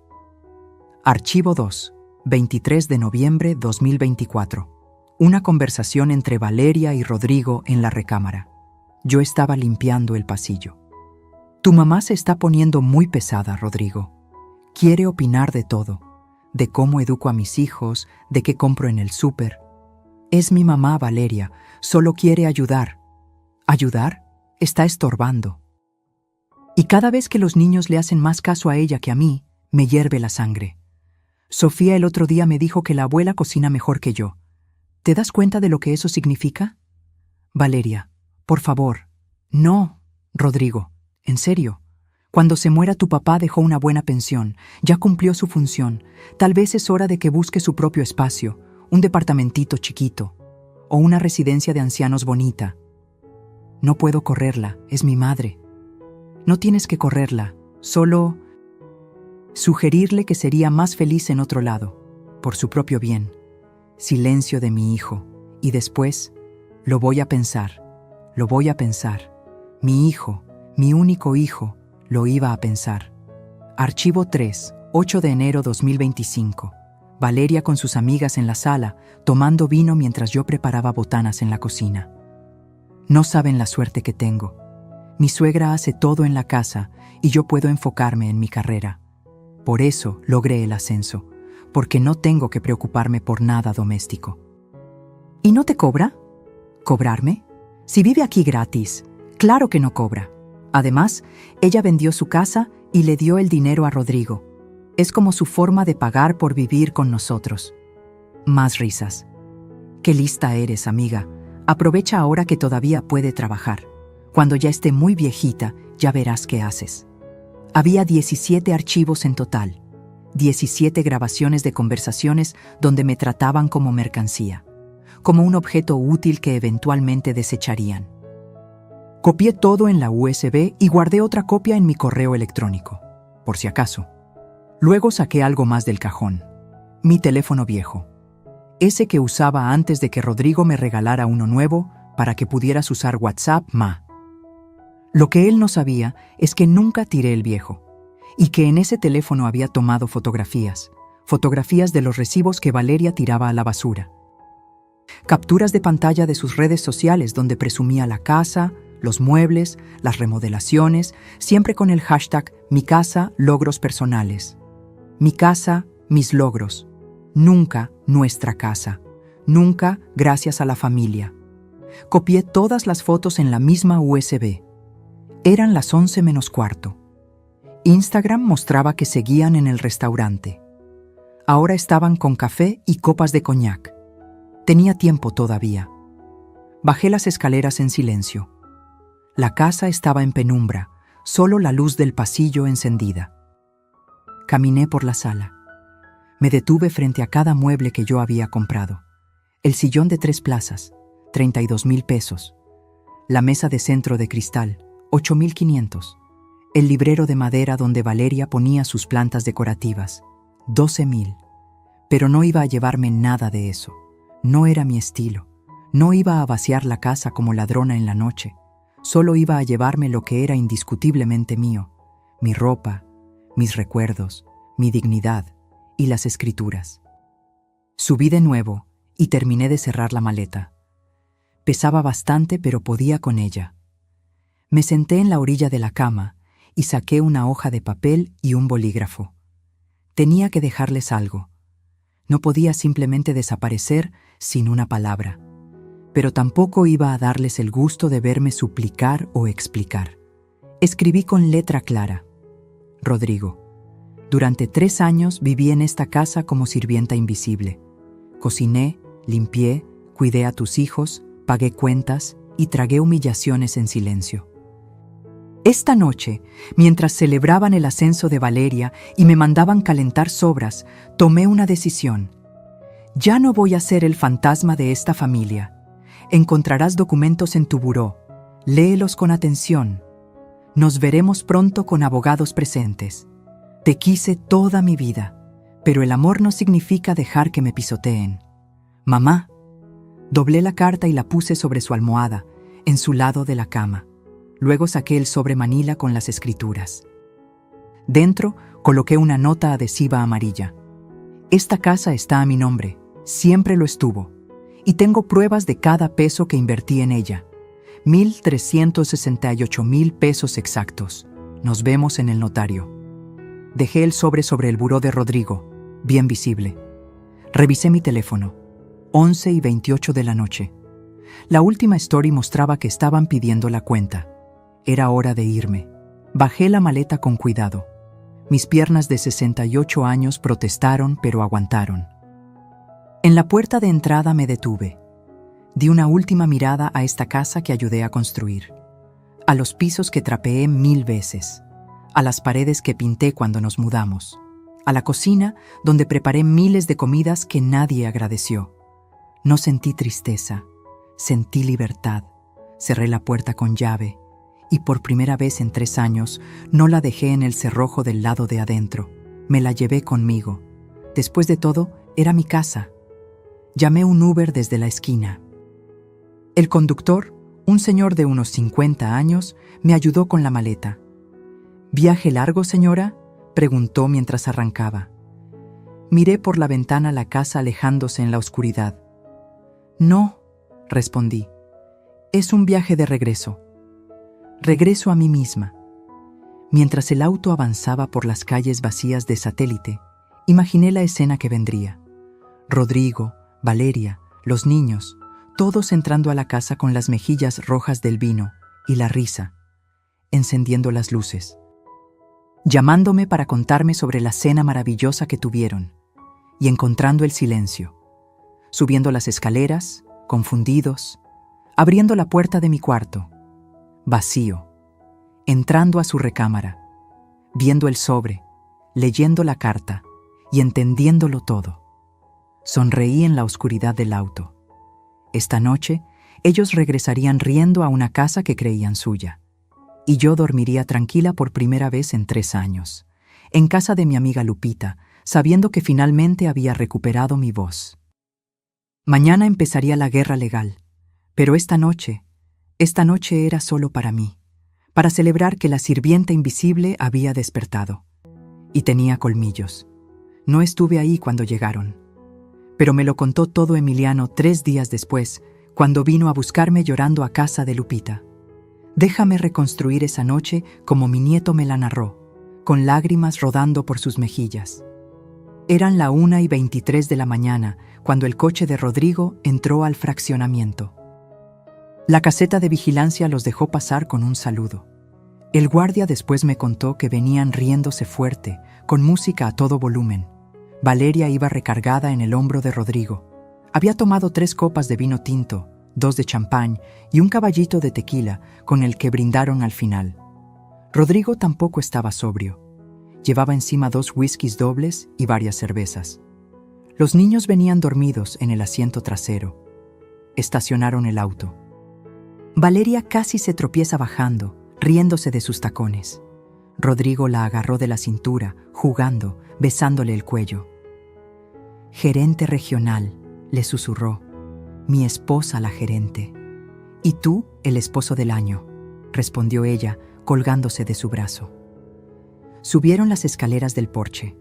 Archivo 2. 23 de noviembre 2024. Una conversación entre Valeria y Rodrigo en la recámara. Yo estaba limpiando el pasillo. Tu mamá se está poniendo muy pesada, Rodrigo. Quiere opinar de todo. De cómo educo a mis hijos, de qué compro en el súper. Es mi mamá, Valeria. Solo quiere ayudar. ¿Ayudar? Está estorbando. Y cada vez que los niños le hacen más caso a ella que a mí, me hierve la sangre. Sofía el otro día me dijo que la abuela cocina mejor que yo. ¿Te das cuenta de lo que eso significa? Valeria, por favor. No, Rodrigo, en serio. Cuando se muera tu papá dejó una buena pensión, ya cumplió su función. Tal vez es hora de que busque su propio espacio, un departamentito chiquito, o una residencia de ancianos bonita. No puedo correrla, es mi madre. No tienes que correrla, solo sugerirle que sería más feliz en otro lado, por su propio bien. Silencio de mi hijo, y después, lo voy a pensar. Mi hijo, mi único hijo, lo iba a pensar. Archivo 3, 8 de enero 2025. Valeria con sus amigas en la sala, tomando vino mientras yo preparaba botanas en la cocina. No saben la suerte que tengo. Mi suegra hace todo en la casa y yo puedo enfocarme en mi carrera. Por eso logré el ascenso, porque no tengo que preocuparme por nada doméstico. ¿Y no te cobra? ¿Cobrarme? Si vive aquí gratis, claro que no cobra. Además, ella vendió su casa y le dio el dinero a Rodrigo. Es como su forma de pagar por vivir con nosotros. Más risas. Qué lista eres, amiga. Aprovecha ahora que todavía puede trabajar. Cuando ya esté muy viejita, ya verás qué haces. Había 17 archivos en total. 17 grabaciones de conversaciones donde me trataban como mercancía, como un objeto útil que eventualmente desecharían. Copié todo en la USB y guardé otra copia en mi correo electrónico, por si acaso. Luego saqué algo más del cajón. Mi teléfono viejo. Ese que usaba antes de que Rodrigo me regalara uno nuevo para que pudieras usar WhatsApp, Lo que él no sabía es que nunca tiré el viejo, y que en ese teléfono había tomado fotografías de los recibos que Valeria tiraba a la basura. Capturas de pantalla de sus redes sociales donde presumía la casa, los muebles, las remodelaciones, siempre con el hashtag Mi casa, logros personales. Mi casa, mis logros. Nunca nuestra casa. Nunca gracias a la familia. Copié todas las fotos en la misma USB. Eran las 11 menos cuarto. Instagram mostraba que seguían en el restaurante. Ahora estaban con café y copas de coñac. Tenía tiempo todavía. Bajé las escaleras en silencio. La casa estaba en penumbra, solo la luz del pasillo encendida. Caminé por la sala. Me detuve frente a cada mueble que yo había comprado. El sillón de 3 plazas, 32,000 pesos. La mesa de centro de cristal, 8,500. El librero de madera donde Valeria ponía sus plantas decorativas, 12,000. Pero no iba a llevarme nada de eso. No era mi estilo. No iba a vaciar la casa como ladrona en la noche. Solo iba a llevarme lo que era indiscutiblemente mío: mi ropa, mis recuerdos, mi dignidad y las escrituras. Subí de nuevo y terminé de cerrar la maleta. Pesaba bastante, pero podía con ella. Me senté en la orilla de la cama y saqué una hoja de papel y un bolígrafo. Tenía que dejarles algo. No podía simplemente desaparecer sin una palabra, pero tampoco iba a darles el gusto de verme suplicar o explicar. Escribí con letra clara: Rodrigo, durante 3 años viví en esta casa como sirvienta invisible. Cociné, limpié, cuidé a tus hijos, pagué cuentas y tragué humillaciones en silencio. Esta noche, mientras celebraban el ascenso de Valeria y me mandaban calentar sobras, tomé una decisión. Ya no voy a ser el fantasma de esta familia. Encontrarás documentos en tu buró. Léelos con atención. Nos veremos pronto con abogados presentes. Te quise toda mi vida, pero el amor no significa dejar que me pisoteen. Mamá. Doblé la carta y la puse sobre su almohada, en su lado de la cama. Luego saqué el sobre manila con las escrituras. Dentro coloqué una nota adhesiva amarilla. Esta casa está a mi nombre, siempre lo estuvo, y tengo pruebas de cada peso que invertí en ella. 1,368,000 pesos exactos. Nos vemos en el notario. Dejé el sobre el buró de Rodrigo, bien visible. Revisé mi teléfono. 11:28 de la noche. La última story mostraba que estaban pidiendo la cuenta. Era hora de irme. Bajé la maleta con cuidado. Mis piernas de 68 años protestaron, pero aguantaron. En la puerta de entrada me detuve. Di una última mirada a esta casa que ayudé a construir, a los pisos que trapeé 1000 veces, a las paredes que pinté cuando nos mudamos, a la cocina donde preparé miles de comidas que nadie agradeció. No sentí tristeza, sentí libertad. Cerré la puerta con llave y por primera vez en 3 años no la dejé en el cerrojo del lado de adentro. Me la llevé conmigo. Después de todo, era mi casa. Llamé un Uber desde la esquina. El conductor, un señor de unos 50 años, me ayudó con la maleta. ¿Viaje largo, señora?, preguntó mientras arrancaba. Miré por la ventana la casa alejándose en la oscuridad. No, respondí. Es un viaje de regreso. Regreso a mí misma. Mientras el auto avanzaba por las calles vacías de Satélite, imaginé la escena que vendría. Rodrigo, Valeria, los niños, todos entrando a la casa con las mejillas rojas del vino y la risa, encendiendo las luces, llamándome para contarme sobre la cena maravillosa que tuvieron, y encontrando el silencio, subiendo las escaleras, confundidos, abriendo la puerta de mi cuarto, vacío, entrando a su recámara, viendo el sobre, leyendo la carta y entendiéndolo todo. Sonreí en la oscuridad del auto. Esta noche, ellos regresarían riendo a una casa que creían suya, y yo dormiría tranquila por primera vez en 3 años, en casa de mi amiga Lupita, sabiendo que finalmente había recuperado mi voz. Mañana empezaría la guerra legal, pero esta noche era solo para mí, para celebrar que la sirvienta invisible había despertado. Y tenía colmillos. No estuve ahí cuando llegaron. Pero me lo contó todo Emiliano 3 días después, cuando vino a buscarme llorando a casa de Lupita. Déjame reconstruir esa noche como mi nieto me la narró, con lágrimas rodando por sus mejillas. Eran la 1:23 de la mañana cuando el coche de Rodrigo entró al fraccionamiento. La caseta de vigilancia los dejó pasar con un saludo. El guardia después me contó que venían riéndose fuerte, con música a todo volumen. Valeria iba recargada en el hombro de Rodrigo. Había tomado 3 copas de vino tinto, 2 de champán y un caballito de tequila con el que brindaron al final. Rodrigo tampoco estaba sobrio. Llevaba encima 2 whiskies dobles y varias cervezas. Los niños venían dormidos en el asiento trasero. Estacionaron el auto. Valeria casi se tropieza bajando, riéndose de sus tacones. Rodrigo la agarró de la cintura, jugando, besándole el cuello. «Gerente regional», le susurró. «Mi esposa la gerente». «Y tú, el esposo del año», respondió ella, colgándose de su brazo. Subieron las escaleras del porche.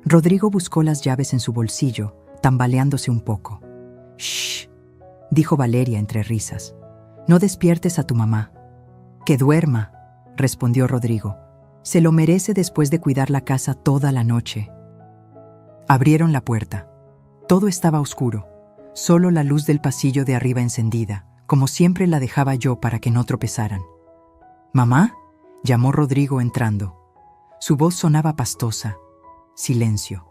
Rodrigo buscó las llaves en su bolsillo, tambaleándose un poco. «Shh», dijo Valeria entre risas. «No despiertes a tu mamá». «Que duerma», respondió Rodrigo. «Se lo merece después de cuidar la casa toda la noche». Abrieron la puerta. Todo estaba oscuro, solo la luz del pasillo de arriba encendida, como siempre la dejaba yo para que no tropezaran. «¿Mamá?», llamó Rodrigo entrando. Su voz sonaba pastosa. Silencio.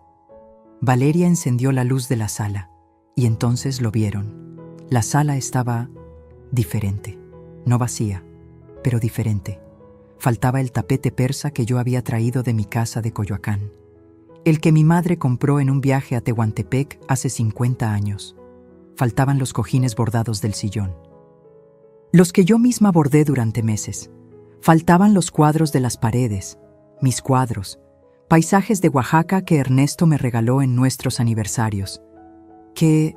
Valeria encendió la luz de la sala, y entonces lo vieron. La sala estaba diferente, no vacía, pero diferente. Faltaba el tapete persa que yo había traído de mi casa de Coyoacán, el que mi madre compró en un viaje a Tehuantepec hace 50 años. Faltaban los cojines bordados del sillón, los que yo misma bordé durante meses. Faltaban los cuadros de las paredes, mis cuadros, paisajes de Oaxaca que Ernesto me regaló en nuestros aniversarios. ¿Qué?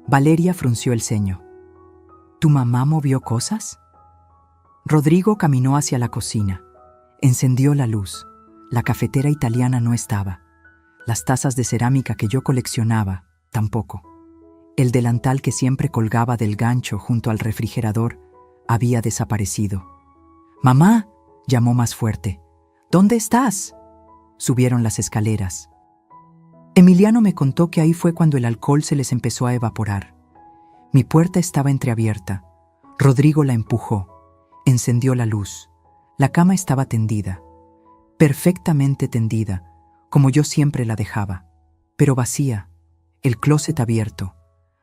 Valeria frunció el ceño. ¿Tu mamá movió cosas? Rodrigo caminó hacia la cocina. Encendió la luz. La cafetera italiana no estaba. Las tazas de cerámica que yo coleccionaba, tampoco. El delantal que siempre colgaba del gancho junto al refrigerador había desaparecido. «¡Mamá!», llamó más fuerte. «¿Dónde estás?». Subieron las escaleras. Emiliano me contó que ahí fue cuando el alcohol se les empezó a evaporar. Mi puerta estaba entreabierta. Rodrigo la empujó. Encendió la luz. La cama estaba tendida, perfectamente tendida, como yo siempre la dejaba, pero vacía, el closet abierto,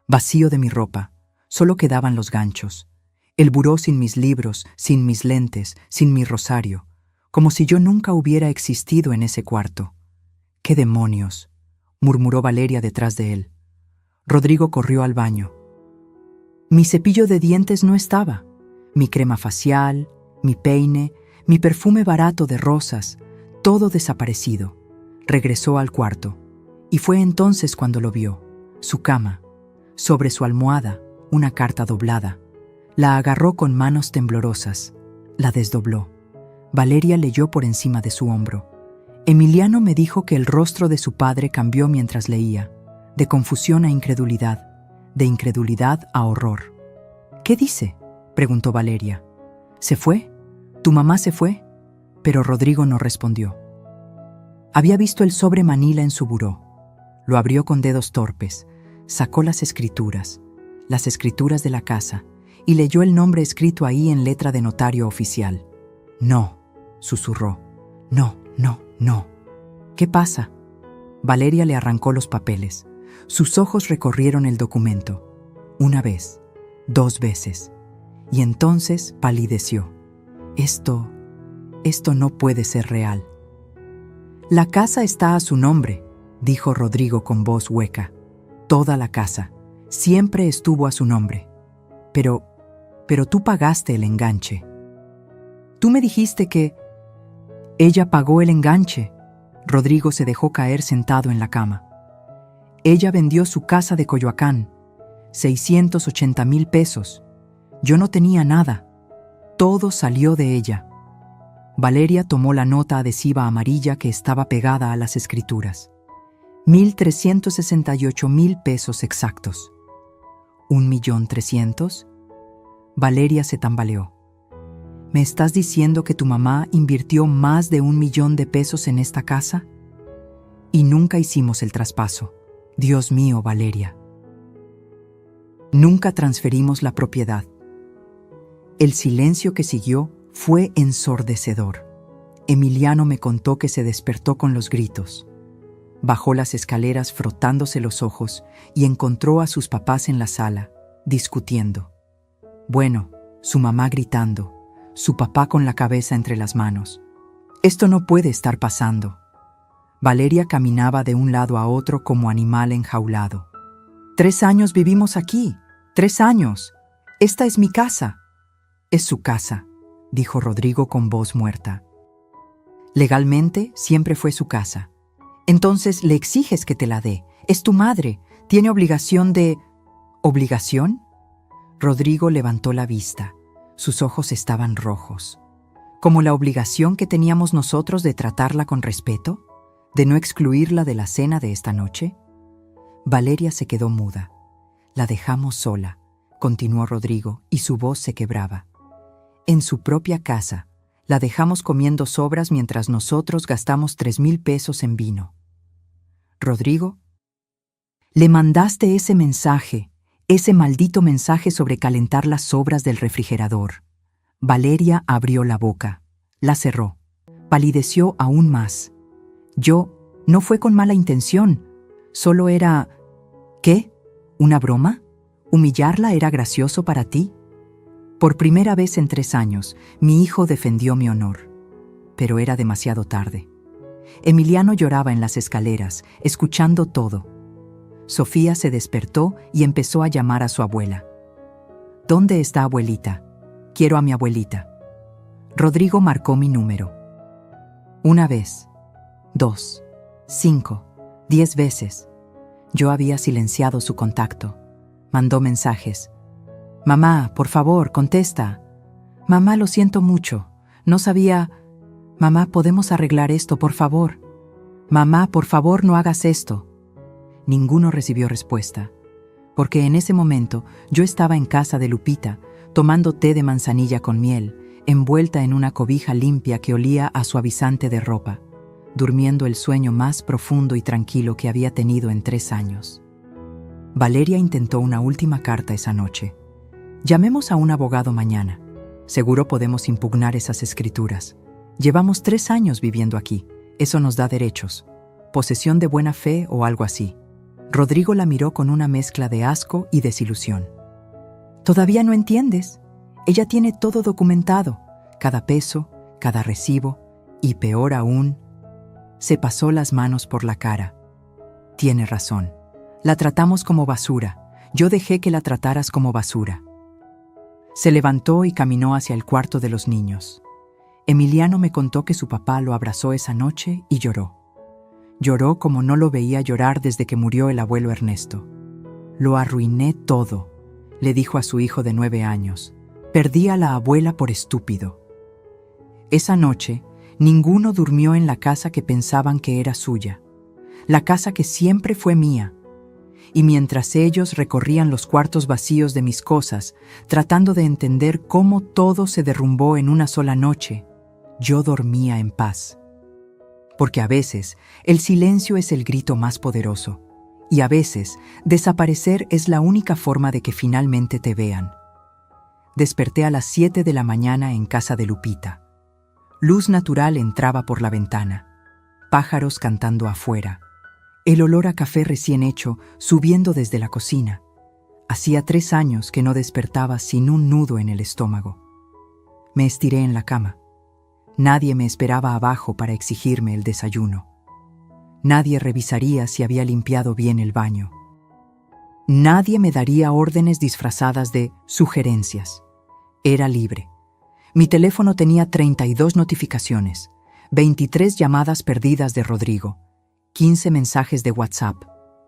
vacío de mi ropa, solo quedaban los ganchos, el buró sin mis libros, sin mis lentes, sin mi rosario, como si yo nunca hubiera existido en ese cuarto. ¡Qué demonios!, murmuró Valeria detrás de él. Rodrigo corrió al baño. Mi cepillo de dientes no estaba, mi crema facial, mi peine, mi perfume barato de rosas, todo desaparecido. Regresó al cuarto, y fue entonces cuando lo vio. Su cama, sobre su almohada, una carta doblada. La agarró con manos temblorosas, la desdobló. Valeria leyó por encima de su hombro. Emiliano me dijo que el rostro de su padre cambió mientras leía, de confusión a incredulidad, de incredulidad a horror. ¿Qué dice?, preguntó Valeria. ¿Se fue? ¿Tu mamá se fue? Pero Rodrigo no respondió. Había visto el sobre manila en su buró. Lo abrió con dedos torpes, sacó las escrituras de la casa, y leyó el nombre escrito ahí en letra de notario oficial. No, susurró. No, no, no. ¿Qué pasa? Valeria le arrancó los papeles. Sus ojos recorrieron el documento. Una vez, 2 veces. Y entonces palideció. Esto no puede ser real. La casa está a su nombre, dijo Rodrigo con voz hueca. Toda la casa. Siempre estuvo a su nombre. Pero tú pagaste el enganche. Tú me dijiste que... Ella pagó el enganche. Rodrigo se dejó caer sentado en la cama. Ella vendió su casa de Coyoacán. 680,000 pesos. Yo no tenía nada. Todo salió de ella. Valeria tomó la nota adhesiva amarilla que estaba pegada a las escrituras. 1,368,000 pesos exactos. ¿1,300,000? Valeria se tambaleó. ¿Me estás diciendo que tu mamá invirtió más de 1,000,000 de pesos en esta casa? Y nunca hicimos el traspaso. Dios mío, Valeria. Nunca transferimos la propiedad. El silencio que siguió fue ensordecedor. Emiliano me contó que se despertó con los gritos. Bajó las escaleras frotándose los ojos y encontró a sus papás en la sala, discutiendo. Bueno, su mamá gritando, su papá con la cabeza entre las manos. Esto no puede estar pasando. Valeria caminaba de un lado a otro como animal enjaulado. 3 años vivimos aquí. 3 años. Esta es mi casa. Es su casa, dijo Rodrigo con voz muerta. Legalmente siempre fue su casa. Entonces le exiges que te la dé. Es tu madre. Tiene obligación de... ¿Obligación? Rodrigo levantó la vista. Sus ojos estaban rojos. ¿Como la obligación que teníamos nosotros de tratarla con respeto? ¿De no excluirla de la cena de esta noche? Valeria se quedó muda. La dejamos sola, continuó Rodrigo, y su voz se quebraba. En su propia casa, la dejamos comiendo sobras mientras nosotros gastamos 3,000 pesos en vino. Rodrigo, le mandaste ese mensaje, ese maldito mensaje sobre calentar las sobras del refrigerador. Valeria abrió la boca, la cerró, palideció aún más. No fue con mala intención, solo era... ¿Qué? ¿Una broma? ¿Humillarla era gracioso para ti? Por primera vez en 3 años, mi hijo defendió mi honor. Pero era demasiado tarde. Emiliano lloraba en las escaleras, escuchando todo. Sofía se despertó y empezó a llamar a su abuela. ¿Dónde está abuelita? Quiero a mi abuelita. Rodrigo marcó mi número. 1 vez, 2, 5, 10 veces. Yo había silenciado su contacto. Mandó mensajes. Mamá, por favor, contesta. Mamá, lo siento mucho. No sabía... Mamá, ¿podemos arreglar esto, por favor? Mamá, por favor, no hagas esto. Ninguno recibió respuesta, porque en ese momento yo estaba en casa de Lupita, tomando té de manzanilla con miel, envuelta en una cobija limpia que olía a suavizante de ropa, durmiendo el sueño más profundo y tranquilo que había tenido en 3 años. Valeria intentó una última carta esa noche. Llamemos a un abogado mañana. Seguro podemos impugnar esas escrituras. Llevamos 3 años viviendo aquí. Eso nos da derechos. Posesión de buena fe o algo así. Rodrigo la miró con una mezcla de asco y desilusión. ¿Todavía no entiendes? Ella tiene todo documentado. Cada peso, cada recibo. Y peor aún, se pasó las manos por la cara. Tiene razón. La tratamos como basura. Yo dejé que la trataras como basura. Se levantó y caminó hacia el cuarto de los niños. Emiliano me contó que su papá lo abrazó esa noche y lloró. Lloró como no lo veía llorar desde que murió el abuelo Ernesto. Lo arruiné todo, le dijo a su hijo de 9 años. Perdí a la abuela por estúpido. Esa noche, ninguno durmió en la casa que pensaban que era suya, la casa que siempre fue mía. Y mientras ellos recorrían los cuartos vacíos de mis cosas, tratando de entender cómo todo se derrumbó en una sola noche, yo dormía en paz. Porque a veces el silencio es el grito más poderoso, y a veces desaparecer es la única forma de que finalmente te vean. Desperté a las 7 de la mañana en casa de Lupita. Luz natural entraba por la ventana, pájaros cantando afuera. El olor a café recién hecho subiendo desde la cocina. Hacía 3 años que no despertaba sin un nudo en el estómago. Me estiré en la cama. Nadie me esperaba abajo para exigirme el desayuno. Nadie revisaría si había limpiado bien el baño. Nadie me daría órdenes disfrazadas de sugerencias. Era libre. Mi teléfono tenía 32 notificaciones, 23 llamadas perdidas de Rodrigo, 15 mensajes de WhatsApp,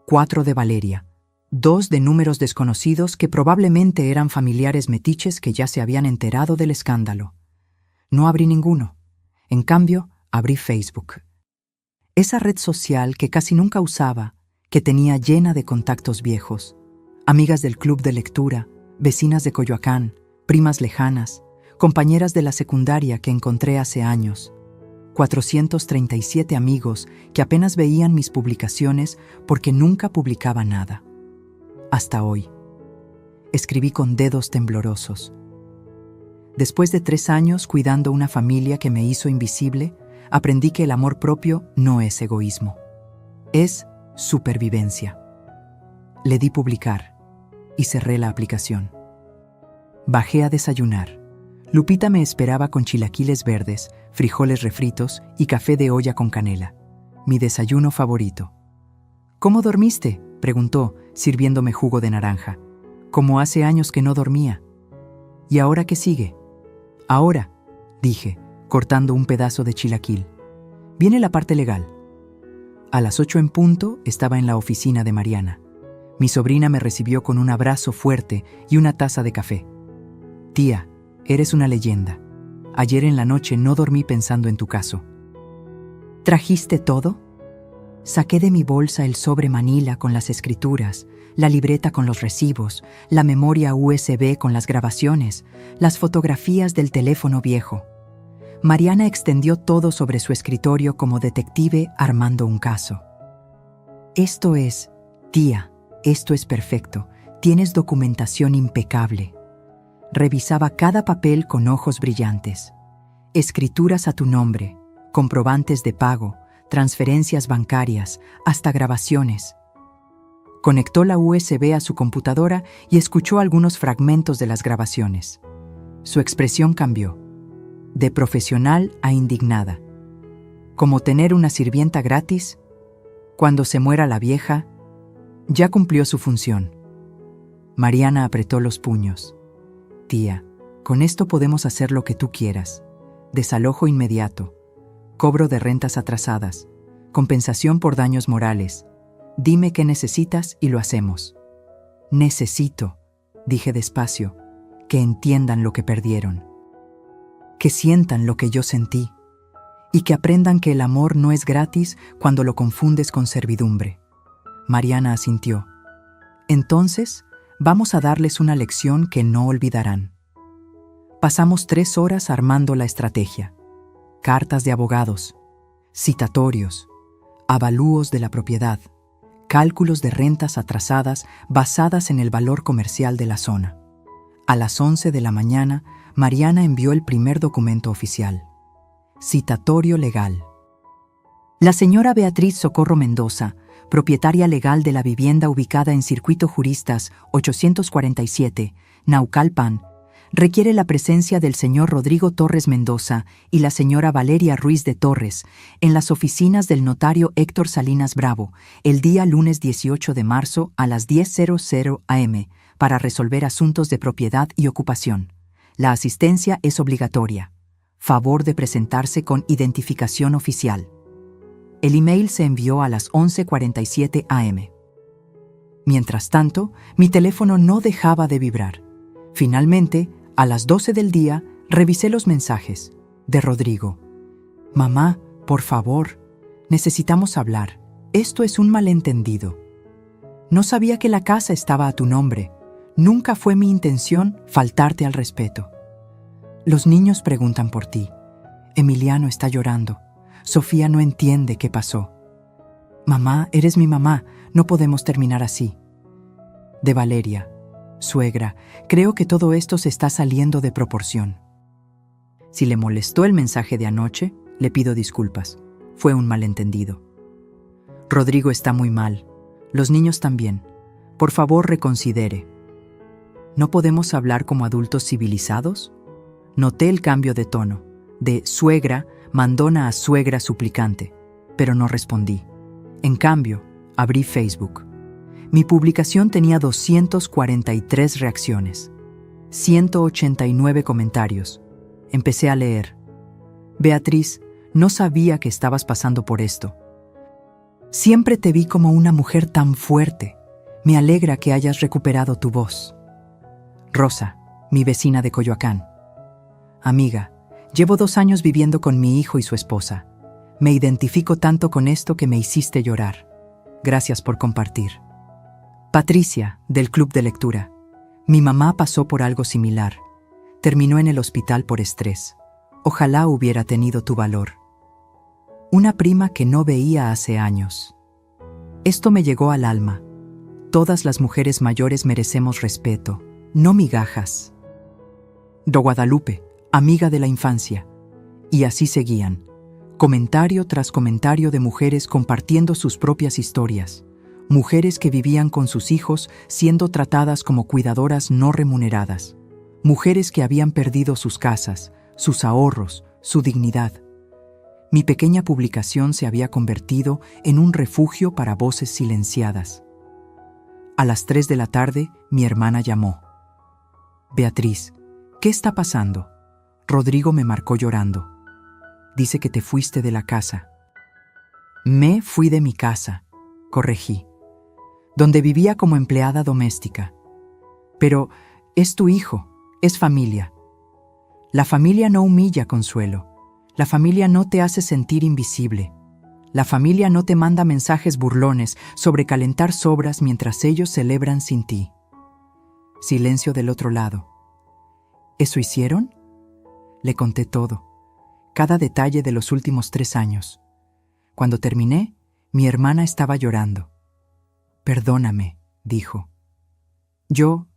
4 de Valeria, 2 de números desconocidos que probablemente eran familiares metiches que ya se habían enterado del escándalo. No abrí ninguno. En cambio, abrí Facebook. Esa red social que casi nunca usaba, que tenía llena de contactos viejos, amigas del club de lectura, vecinas de Coyoacán, primas lejanas, compañeras de la secundaria que encontré hace años. 437 amigos que apenas veían mis publicaciones porque nunca publicaba nada. Hasta hoy. Escribí con dedos temblorosos. Después de 3 años cuidando una familia que me hizo invisible, aprendí que el amor propio no es egoísmo. Es supervivencia. Le di publicar y cerré la aplicación. Bajé a desayunar. Lupita me esperaba con chilaquiles verdes, frijoles refritos y café de olla con canela. Mi desayuno favorito. ¿Cómo dormiste?, preguntó, sirviéndome jugo de naranja. Como hace años que no dormía. ¿Y ahora qué sigue? Ahora, dije, cortando un pedazo de chilaquil. Viene la parte legal. A las 8 en punto estaba en la oficina de Mariana. Mi sobrina me recibió con un abrazo fuerte y una taza de café. Tía, eres una leyenda. Ayer en la noche no dormí pensando en tu caso. ¿Trajiste todo? Saqué de mi bolsa el sobre manila con las escrituras, la libreta con los recibos, la memoria USB con las grabaciones, las fotografías del teléfono viejo. Mariana extendió todo sobre su escritorio como detective armando un caso. Esto es, tía, esto es perfecto. Tienes documentación impecable. Revisaba cada papel con ojos brillantes. Escrituras a tu nombre, comprobantes de pago, transferencias bancarias, hasta grabaciones. Conectó la USB a su computadora y escuchó algunos fragmentos de las grabaciones. Su expresión cambió, de profesional a indignada. Como tener una sirvienta gratis, cuando se muera la vieja, ya cumplió su función. Mariana apretó los puños. Tía, con esto podemos hacer lo que tú quieras. Desalojo inmediato, cobro de rentas atrasadas, compensación por daños morales. Dime qué necesitas y lo hacemos. Necesito, dije despacio, que entiendan lo que perdieron. Que sientan lo que yo sentí. Y que aprendan que el amor no es gratis cuando lo confundes con servidumbre. Mariana asintió. Entonces, vamos a darles una lección que no olvidarán. Pasamos 3 horas armando la estrategia. Cartas de abogados, citatorios, avalúos de la propiedad, cálculos de rentas atrasadas basadas en el valor comercial de la zona. A las 11 de la mañana, Mariana envió el primer documento oficial. Citatorio legal. La señora Beatriz Socorro Mendoza, propietaria legal de la vivienda ubicada en Circuito Juristas 847, Naucalpan, requiere la presencia del señor Rodrigo Torres Mendoza y la señora Valeria Ruiz de Torres en las oficinas del notario Héctor Salinas Bravo el día lunes 18 de marzo a las 10:00 am para resolver asuntos de propiedad y ocupación. La asistencia es obligatoria. Favor de presentarse con identificación oficial. El email se envió a las 11:47 am. Mientras tanto, mi teléfono no dejaba de vibrar. Finalmente, a las 12 del día, revisé los mensajes de Rodrigo. Mamá, por favor, necesitamos hablar. Esto es un malentendido. No sabía que la casa estaba a tu nombre. Nunca fue mi intención faltarte al respeto. Los niños preguntan por ti. Emiliano está llorando. Sofía no entiende qué pasó. Mamá, eres mi mamá. No podemos terminar así. De Valeria. Suegra, creo que todo esto se está saliendo de proporción. Si le molestó el mensaje de anoche, le pido disculpas. Fue un malentendido. Rodrigo está muy mal. Los niños también. Por favor, reconsidere. ¿No podemos hablar como adultos civilizados? Noté el cambio de tono. De suegra, mandona a suegra suplicante, pero no respondí. En cambio, abrí Facebook. Mi publicación tenía 243 reacciones, 189 comentarios. Empecé a leer. Beatriz, no sabía que estabas pasando por esto. Siempre te vi como una mujer tan fuerte. Me alegra que hayas recuperado tu voz. Rosa, mi vecina de Coyoacán. Amiga, llevo 2 años viviendo con mi hijo y su esposa. Me identifico tanto con esto que me hiciste llorar. Gracias por compartir. Patricia, del Club de Lectura. Mi mamá pasó por algo similar. Terminó en el hospital por estrés. Ojalá hubiera tenido tu valor. Una prima que no veía hace años. Esto me llegó al alma. Todas las mujeres mayores merecemos respeto, no migajas. Do Guadalupe, amiga de la infancia. Y así seguían. Comentario tras comentario de mujeres compartiendo sus propias historias. Mujeres que vivían con sus hijos siendo tratadas como cuidadoras no remuneradas. Mujeres que habían perdido sus casas, sus ahorros, su dignidad. Mi pequeña publicación se había convertido en un refugio para voces silenciadas. A las 3 de la tarde, mi hermana llamó. Beatriz, ¿qué está pasando? Rodrigo me marcó llorando. Dice que te fuiste de la casa. Me fui de mi casa, corregí, donde vivía como empleada doméstica. Pero es tu hijo, es familia. La familia no humilla, Consuelo. La familia no te hace sentir invisible. La familia no te manda mensajes burlones sobre calentar sobras mientras ellos celebran sin ti. Silencio del otro lado. ¿Eso hicieron? Le conté todo, cada detalle de los últimos 3 años. Cuando terminé, mi hermana estaba llorando. Perdóname, dijo. Yo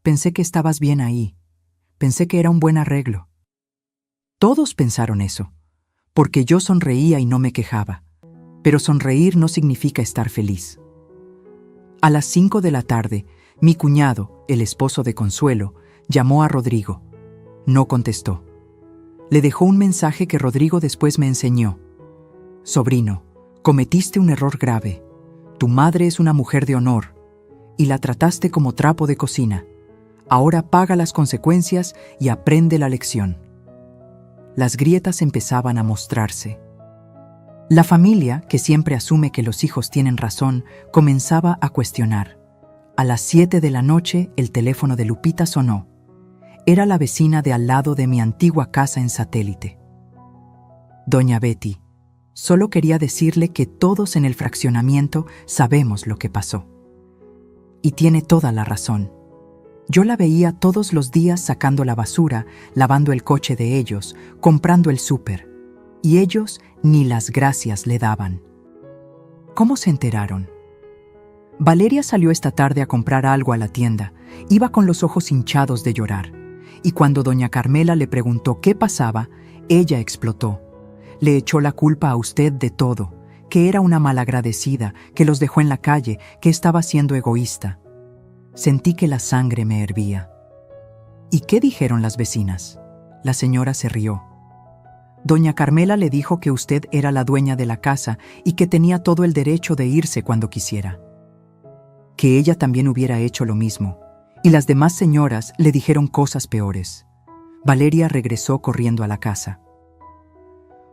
pensé que estabas bien ahí. Pensé que era un buen arreglo. Todos pensaron eso, porque yo sonreía y no me quejaba. Pero sonreír no significa estar feliz. A las 5 de la tarde, mi cuñado, el esposo de Consuelo, llamó a Rodrigo. No contestó. Le dejó un mensaje que Rodrigo después me enseñó. Sobrino, cometiste un error grave. Tu madre es una mujer de honor y la trataste como trapo de cocina. Ahora paga las consecuencias y aprende la lección. Las grietas empezaban a mostrarse. La familia, que siempre asume que los hijos tienen razón, comenzaba a cuestionar. A las 7 de la noche, el teléfono de Lupita sonó. Era la vecina de al lado de mi antigua casa en Satélite. Doña Betty, solo quería decirle que todos en el fraccionamiento sabemos lo que pasó. Y tiene toda la razón. Yo la veía todos los días sacando la basura, lavando el coche de ellos, comprando el súper. Y ellos ni las gracias le daban. ¿Cómo se enteraron? Valeria salió esta tarde a comprar algo a la tienda. Iba con los ojos hinchados de llorar. y cuando doña Carmela le preguntó qué pasaba, ella explotó. Le echó la culpa a usted de todo, que era una malagradecida, que los dejó en la calle, que estaba siendo egoísta. Sentí que la sangre me hervía. ¿Y qué dijeron las vecinas? La señora se rió. Doña Carmela le dijo que usted era la dueña de la casa y que tenía todo el derecho de irse cuando quisiera. Que ella también hubiera hecho lo mismo. Y las demás señoras le dijeron cosas peores. Valeria regresó corriendo a la casa.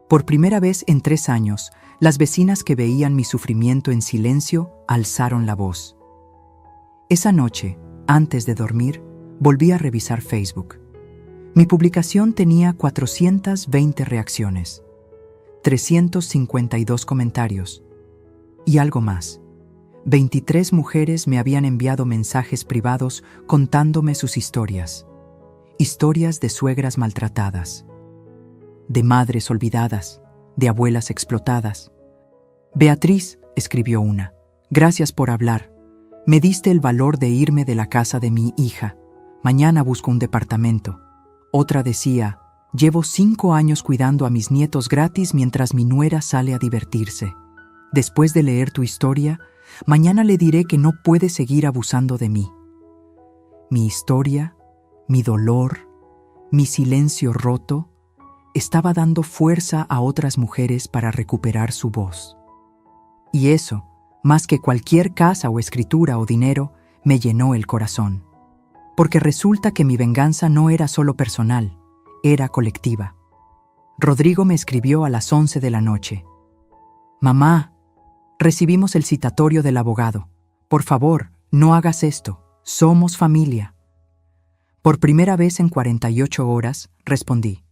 Por primera vez en 3 años, las vecinas que veían mi sufrimiento en silencio alzaron la voz. Esa noche, antes de dormir, volví a revisar Facebook. Mi publicación tenía 420 reacciones, 352 comentarios y algo más. 23 mujeres me habían enviado mensajes privados contándome sus historias. Historias de suegras maltratadas, de madres olvidadas, de abuelas explotadas. Beatriz, escribió una, gracias por hablar. Me diste el valor de irme de la casa de mi hija. Mañana busco un departamento. Otra decía, llevo 5 años cuidando a mis nietos gratis mientras mi nuera sale a divertirse. Después de leer tu historia, mañana le diré que no puede seguir abusando de mí. Mi historia, mi dolor, mi silencio roto, estaba dando fuerza a otras mujeres para recuperar su voz. Y eso, más que cualquier casa o escritura o dinero, me llenó el corazón. Porque resulta que mi venganza no era solo personal, era colectiva. Rodrigo me escribió a las 11 de la noche. Mamá, recibimos el citatorio del abogado. Por favor, no hagas esto. Somos familia. Por primera vez en 48 horas, respondí.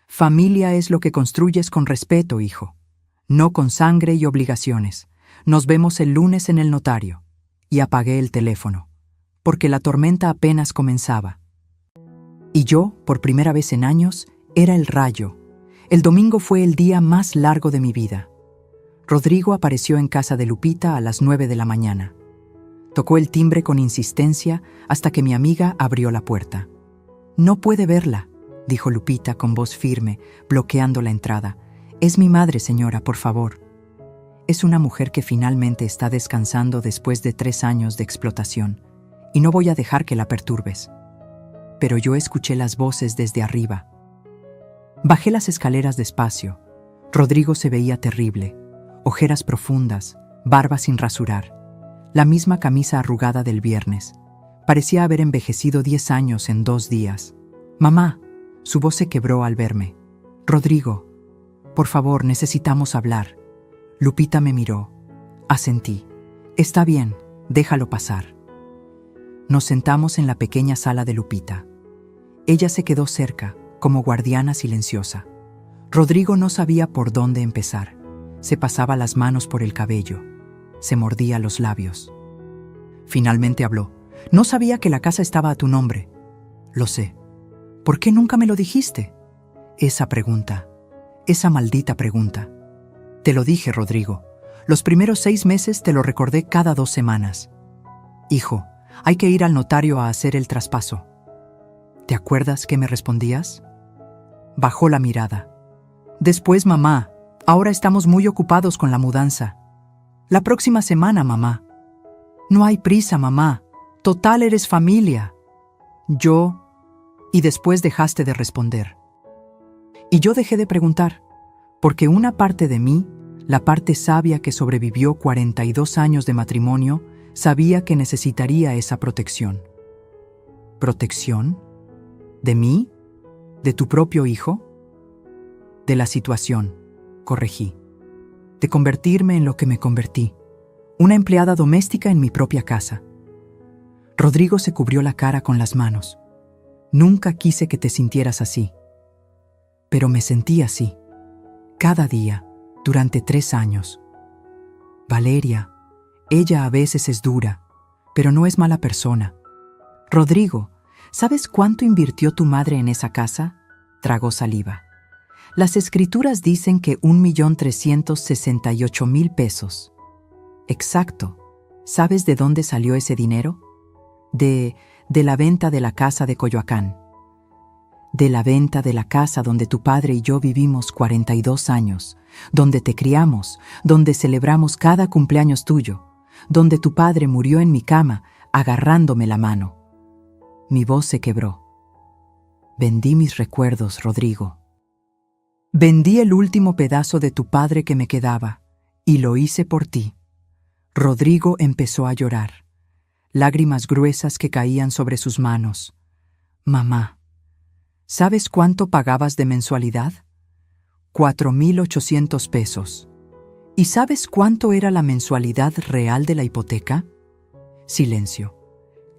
Familia es lo que construyes con respeto, hijo. No con sangre y obligaciones. Nos vemos el lunes en el notario. Y apagué el teléfono, porque la tormenta apenas comenzaba. Y yo, por primera vez en años, era el rayo. El domingo fue el día más largo de mi vida. Rodrigo apareció en casa de Lupita a las 9 de la mañana. Tocó el timbre con insistencia hasta que mi amiga abrió la puerta. No puede verla, dijo Lupita con voz firme, bloqueando la entrada. Es mi madre, señora, por favor. Es una mujer que finalmente está descansando después de 3 años de explotación, y no voy a dejar que la perturbes. Pero yo escuché las voces desde arriba. Bajé las escaleras despacio. Rodrigo se veía terrible, ojeras profundas, barba sin rasurar, la misma camisa arrugada del viernes. Parecía haber envejecido 10 años en 2 días. Mamá, su voz se quebró al verme. Rodrigo, por favor, necesitamos hablar. Lupita me miró. Asentí. Está bien, déjalo pasar. Nos sentamos en la pequeña sala de Lupita. Ella se quedó cerca, como guardiana silenciosa. Rodrigo no sabía por dónde empezar. Se pasaba las manos por el cabello. Se mordía los labios. Finalmente habló. No sabía que la casa estaba a tu nombre. Lo sé. ¿Por qué nunca me lo dijiste? Esa pregunta. Esa maldita pregunta. Te lo dije, Rodrigo. Los primeros 6 meses te lo recordé cada 2 semanas. Hijo, hay que ir al notario a hacer el traspaso. ¿Te acuerdas qué me respondías? Bajó la mirada. Después, mamá. Ahora estamos muy ocupados con la mudanza. La próxima semana, mamá. No hay prisa, mamá. Total, eres familia. Yo... Y después dejaste de responder. Y yo dejé de preguntar, porque una parte de mí, la parte sabia que sobrevivió 42 años de matrimonio, sabía que necesitaría esa protección. ¿Protección? ¿De mí? ¿De tu propio hijo? De la situación, corregí. De convertirme en lo que me convertí, una empleada doméstica en mi propia casa. Rodrigo se cubrió la cara con las manos. Nunca quise que te sintieras así. Pero me sentí así. Cada día, durante 3 años. Valeria, ella a veces es dura, pero no es mala persona. Rodrigo, ¿sabes cuánto invirtió tu madre en esa casa? Tragó saliva. Las escrituras dicen que 1.368.000 pesos. Exacto. ¿Sabes de dónde salió ese dinero? De la venta de la casa de Coyoacán. de la venta de la casa donde tu padre y yo vivimos 42 años, donde te criamos, donde celebramos cada cumpleaños tuyo, donde tu padre murió en mi cama agarrándome la mano. Mi voz se quebró. Vendí mis recuerdos, Rodrigo. Vendí el último pedazo de tu padre que me quedaba, y lo hice por ti. Rodrigo empezó a llorar, lágrimas gruesas que caían sobre sus manos. Mamá, ¿sabes cuánto pagabas de mensualidad? 4,800 pesos. ¿Y sabes cuánto era la mensualidad real de la hipoteca? Silencio.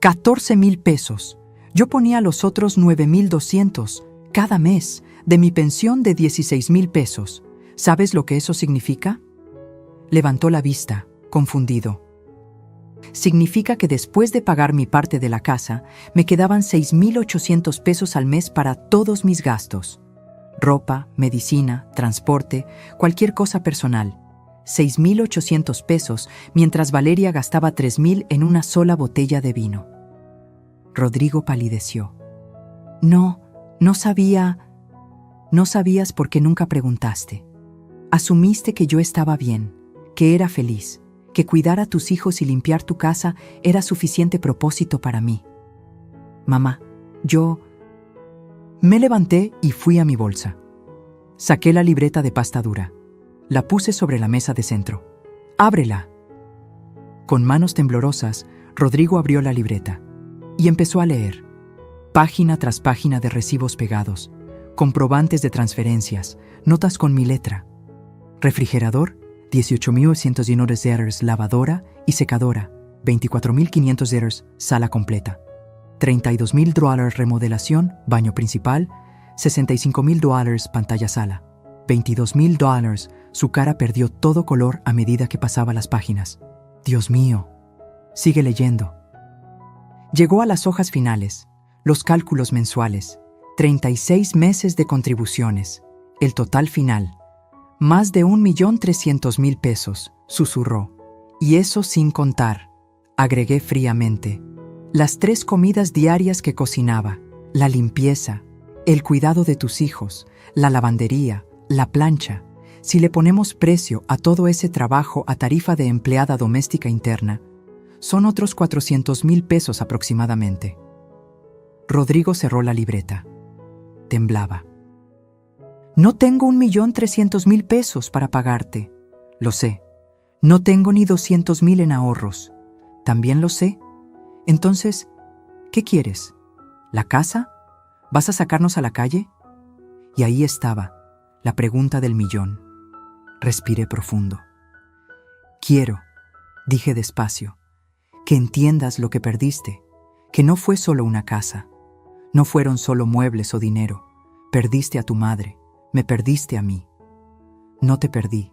14,000 pesos. Yo ponía los otros 9,200 cada mes de mi pensión de 16,000 pesos. ¿Sabes lo que eso significa? Levantó la vista, confundido. Significa que después de pagar mi parte de la casa, me quedaban 6,800 pesos al mes para todos mis gastos. Ropa, medicina, transporte, cualquier cosa personal. 6,800 pesos, mientras Valeria gastaba 3,000 en una sola botella de vino. Rodrigo palideció. No sabía. No sabías porque nunca preguntaste. Asumiste que yo estaba bien, que era feliz, que cuidar a tus hijos y limpiar tu casa era suficiente propósito para mí. Mamá, yo... Me levanté y fui a mi bolsa. Saqué la libreta de pasta dura. La puse sobre la mesa de centro. ¡Ábrela! Con manos temblorosas, Rodrigo abrió la libreta y empezó a leer. Página tras página de recibos pegados, comprobantes de transferencias, notas con mi letra. Refrigerador, $18,900, lavadora y secadora, $24,500, sala completa. $32,000 remodelación, baño principal, $65,000 pantalla sala. $22,000, su cara perdió todo color a medida que pasaba las páginas. Dios mío, sigue leyendo. Llegó a las hojas finales, los cálculos mensuales, 36 meses de contribuciones, el total final. Más de 1,300,000 pesos, susurró. Y eso sin contar, agregué fríamente, las 3 comidas diarias que cocinaba, la limpieza, el cuidado de tus hijos, la lavandería, la plancha. Si le ponemos precio a todo ese trabajo a tarifa de empleada doméstica interna, son otros 400,000 pesos aproximadamente. Rodrigo cerró la libreta. Temblaba. No tengo 1,300,000 pesos para pagarte. Lo sé. No tengo ni 200,000 en ahorros. También lo sé. Entonces, ¿qué quieres? ¿La casa? ¿Vas a sacarnos a la calle? Y ahí estaba, la pregunta del millón. Respiré profundo. Quiero, dije despacio, que entiendas lo que perdiste, que no fue solo una casa, no fueron solo muebles o dinero. Perdiste a tu madre, me perdiste a mí. No te perdí,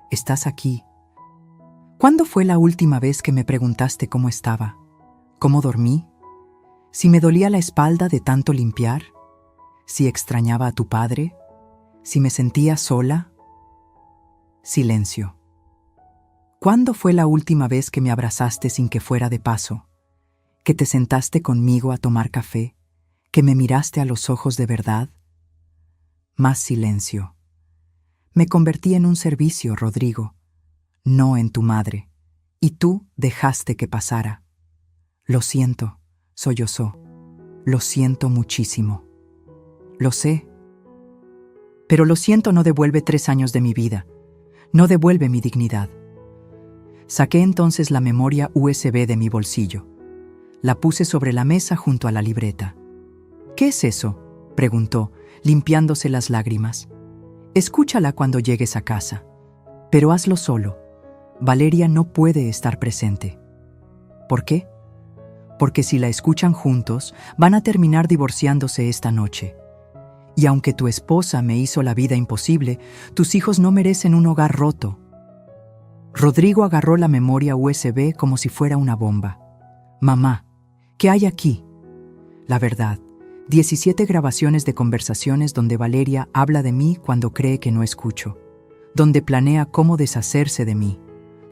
estás aquí. ¿Cuándo fue la última vez que me preguntaste cómo estaba? ¿Cómo dormí? ¿Si me dolía la espalda de tanto limpiar? ¿Si extrañaba a tu padre? ¿Si me sentía sola? Silencio. ¿Cuándo fue la última vez que me abrazaste sin que fuera de paso? ¿Que te sentaste conmigo a tomar café? ¿Que me miraste a los ojos de verdad? Más silencio. Me convertí en un servicio, Rodrigo, no en tu madre, y tú dejaste que pasara. Lo siento, sollozó. Lo siento muchísimo. Lo sé. Pero lo siento no devuelve 3 años de mi vida. No devuelve mi dignidad. Saqué entonces la memoria USB de mi bolsillo. La puse sobre la mesa junto a la libreta. ¿Qué es eso?, preguntó, limpiándose las lágrimas. Escúchala cuando llegues a casa. Pero hazlo solo. Valeria no puede estar presente. ¿Por qué? Porque si la escuchan juntos, van a terminar divorciándose esta noche. Y aunque tu esposa me hizo la vida imposible, tus hijos no merecen un hogar roto. Rodrigo agarró la memoria USB como si fuera una bomba. Mamá, ¿qué hay aquí? La verdad, 17 grabaciones de conversaciones donde Valeria habla de mí cuando cree que no escucho, donde planea cómo deshacerse de mí,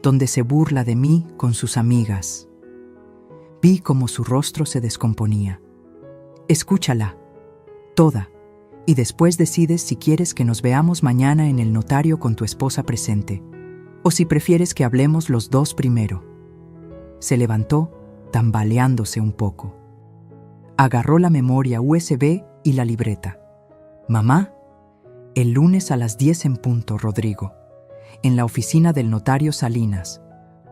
donde se burla de mí con sus amigas. Vi cómo su rostro se descomponía. Escúchala. toda, y después decides si quieres que nos veamos mañana en el notario con tu esposa presente, o si prefieres que hablemos los dos primero. Se levantó, tambaleándose un poco. Agarró la memoria USB y la libreta. Mamá, el lunes a las 10 en punto, Rodrigo, en la oficina del notario Salinas.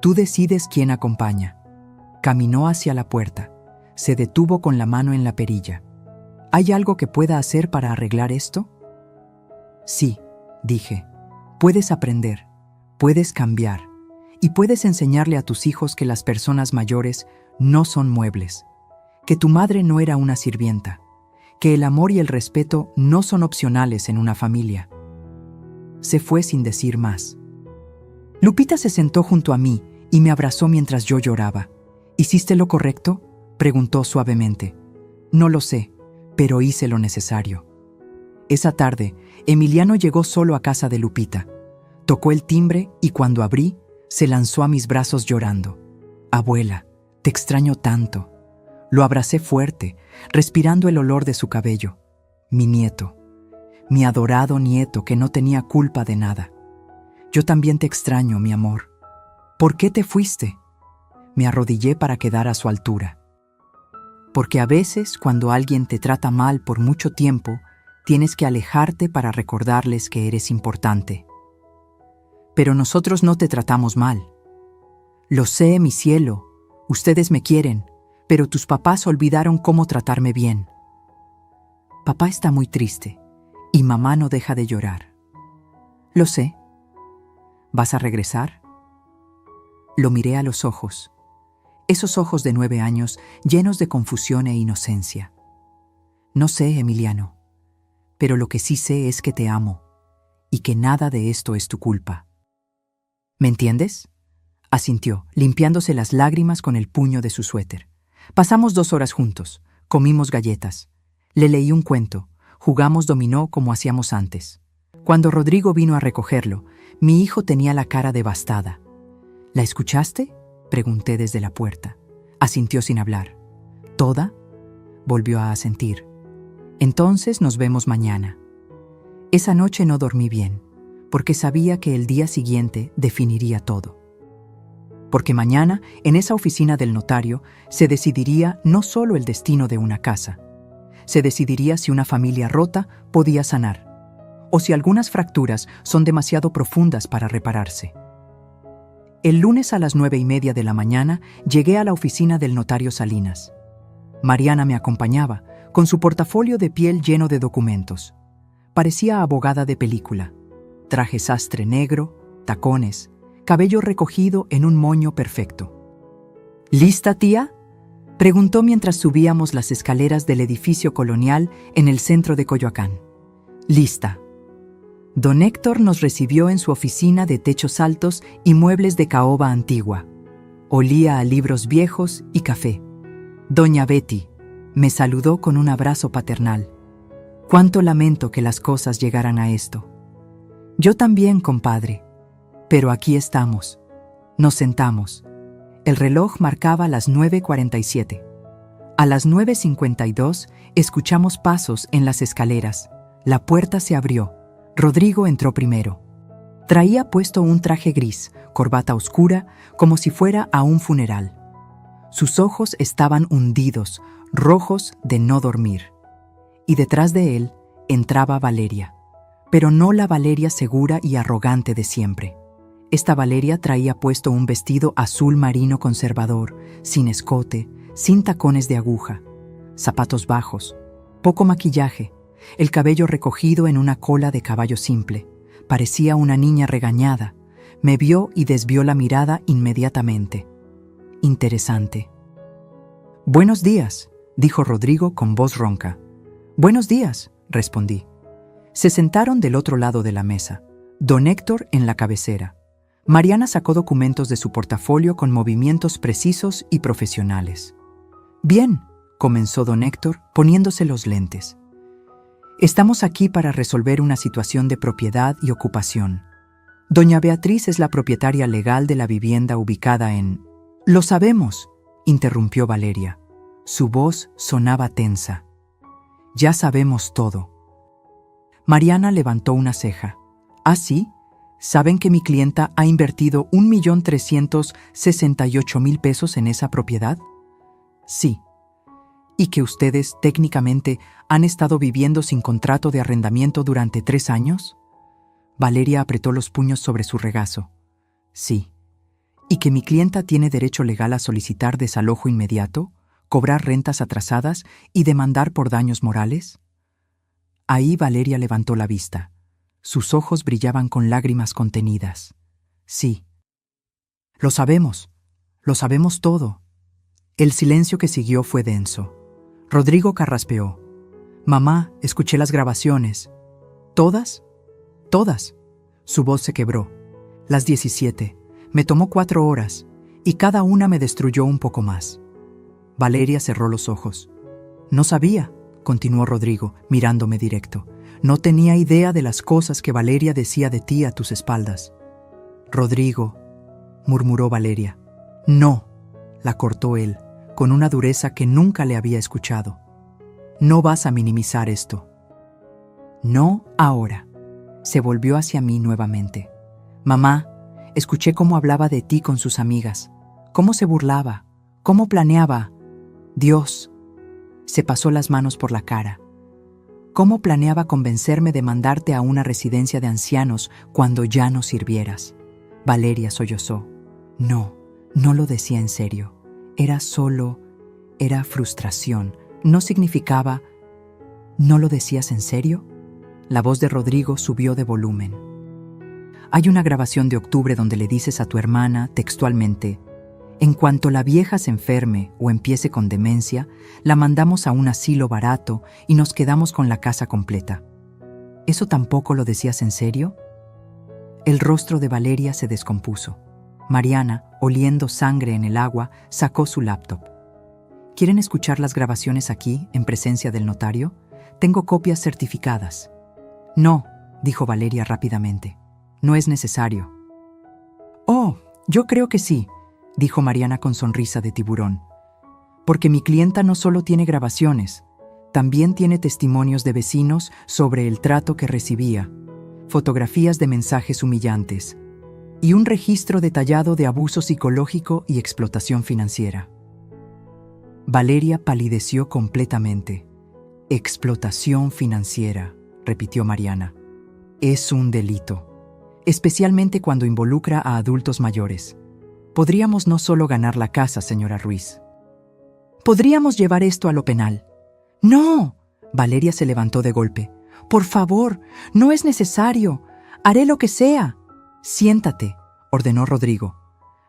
Tú decides quién acompaña. Caminó hacia la puerta. Se detuvo con la mano en la perilla. ¿Hay algo que pueda hacer para arreglar esto? Sí, dije. Puedes aprender, puedes cambiar, y puedes enseñarle a tus hijos que las personas mayores no son muebles, que tu madre no era una sirvienta, que el amor y el respeto no son opcionales en una familia. Se fue sin decir más. Lupita se sentó junto a mí y me abrazó mientras yo lloraba. ¿Hiciste lo correcto?, preguntó suavemente. No lo sé, pero hice lo necesario. Esa tarde, Emiliano llegó solo a casa de Lupita. Tocó el timbre y cuando abrí, se lanzó a mis brazos llorando. Abuela, te extraño tanto. Lo abracé fuerte, respirando el olor de su cabello. Mi nieto, mi adorado nieto que no tenía culpa de nada. Yo también te extraño, mi amor. ¿Por qué te fuiste? Me arrodillé para quedar a su altura. Porque a veces, cuando alguien te trata mal por mucho tiempo, tienes que alejarte para recordarles que eres importante. Pero nosotros no te tratamos mal. Lo sé, mi cielo, ustedes me quieren, pero tus papás olvidaron cómo tratarme bien. Papá está muy triste y mamá no deja de llorar. Lo sé. ¿Vas a regresar? Lo miré a los ojos. Esos ojos de 9 años llenos de confusión e inocencia. No sé, Emiliano, pero lo que sí sé es que te amo y que nada de esto es tu culpa. ¿Me entiendes? Asintió, limpiándose las lágrimas con el puño de su suéter. Pasamos 2 horas juntos, comimos galletas. Le leí un cuento, jugamos dominó como hacíamos antes. Cuando Rodrigo vino a recogerlo, mi hijo tenía la cara devastada. ¿La escuchaste?, pregunté desde la puerta. Asintió sin hablar. ¿Toda? Volvió a asentir. Entonces nos vemos mañana. Esa noche no dormí bien, porque sabía que el día siguiente definiría todo. Porque mañana, en esa oficina del notario, se decidiría no solo el destino de una casa. Se decidiría si una familia rota podía sanar, o si algunas fracturas son demasiado profundas para repararse. El lunes a las 9:30 de la mañana llegué a la oficina del notario Salinas. Mariana me acompañaba, con su portafolio de piel lleno de documentos. Parecía abogada de película. Traje sastre negro, tacones, cabello recogido en un moño perfecto. ¿Lista, tía?, preguntó mientras subíamos las escaleras del edificio colonial en el centro de Coyoacán. Lista. Don Héctor nos recibió en su oficina de techos altos y muebles de caoba antigua. Olía a libros viejos y café. Doña Betty me saludó con un abrazo paternal. Cuánto lamento que las cosas llegaran a esto. Yo también, compadre. Pero aquí estamos. Nos sentamos. El reloj marcaba las 9:47. A las 9:52 escuchamos pasos en las escaleras. La puerta se abrió. Rodrigo entró primero. Traía puesto un traje gris, corbata oscura, como si fuera a un funeral. Sus ojos estaban hundidos, rojos de no dormir. Y detrás de él entraba Valeria, pero no la Valeria segura y arrogante de siempre. Esta Valeria traía puesto un vestido azul marino conservador, sin escote, sin tacones de aguja, zapatos bajos, poco maquillaje, el cabello recogido en una cola de caballo simple. Parecía una niña regañada. Me vio y desvió la mirada inmediatamente. Interesante. «Buenos días», dijo Rodrigo con voz ronca. «Buenos días», respondí. Se sentaron del otro lado de la mesa, don Héctor en la cabecera. Mariana sacó documentos de su portafolio con movimientos precisos y profesionales. «Bien», comenzó don Héctor, poniéndose los lentes. «Estamos aquí para resolver una situación de propiedad y ocupación. Doña Beatriz es la propietaria legal de la vivienda ubicada en...» «Lo sabemos», interrumpió Valeria. Su voz sonaba tensa. Ya sabemos todo. Mariana levantó una ceja. ¿Ah, sí? ¿Saben que mi clienta ha invertido 1.368.000 pesos en esa propiedad? Sí. ¿Y que ustedes, técnicamente, han estado viviendo sin contrato de arrendamiento durante 3 años? Valeria apretó los puños sobre su regazo. Sí. ¿Y que mi clienta tiene derecho legal a solicitar desalojo inmediato, cobrar rentas atrasadas y demandar por daños morales? Ahí Valeria levantó la vista. Sus ojos brillaban con lágrimas contenidas. Sí. Lo sabemos todo. El silencio que siguió fue denso. Rodrigo carraspeó. Mamá, escuché las grabaciones. ¿Todas? Todas. Su voz se quebró. Las 17. Me tomó 4 horas, y cada una me destruyó un poco más. Valeria cerró los ojos. No sabía, continuó Rodrigo, mirándome directo. No tenía idea de las cosas que Valeria decía de ti a tus espaldas. Rodrigo, murmuró Valeria. No, la cortó él, con una dureza que nunca le había escuchado. No vas a minimizar esto. No ahora. Se volvió hacia mí nuevamente. Mamá, escuché cómo hablaba de ti con sus amigas, cómo se burlaba, cómo planeaba. Dios. Se pasó las manos por la cara. ¿Cómo planeaba convencerme de mandarte a una residencia de ancianos cuando ya no sirvieras? Valeria sollozó. No lo decía en serio. Era frustración. No significaba... ¿No lo decías en serio? La voz de Rodrigo subió de volumen. Hay una grabación de octubre donde le dices a tu hermana, textualmente, en cuanto la vieja se enferme o empiece con demencia, la mandamos a un asilo barato y nos quedamos con la casa completa. ¿Eso tampoco lo decías en serio? El rostro de Valeria se descompuso. Mariana, oliendo sangre en el agua, sacó su laptop. ¿Quieren escuchar las grabaciones aquí, en presencia del notario? Tengo copias certificadas. No, dijo Valeria rápidamente. No es necesario. Oh, yo creo que sí, dijo Mariana con sonrisa de tiburón. Porque mi clienta no solo tiene grabaciones, también tiene testimonios de vecinos sobre el trato que recibía, fotografías de mensajes humillantes y un registro detallado de abuso psicológico y explotación financiera. Valeria palideció completamente. Explotación financiera, repitió Mariana. Es un delito, especialmente cuando involucra a adultos mayores. Podríamos no solo ganar la casa, señora Ruiz. Podríamos llevar esto a lo penal. ¡No! Valeria se levantó de golpe. Por favor, no es necesario. Haré lo que sea. Siéntate, ordenó Rodrigo.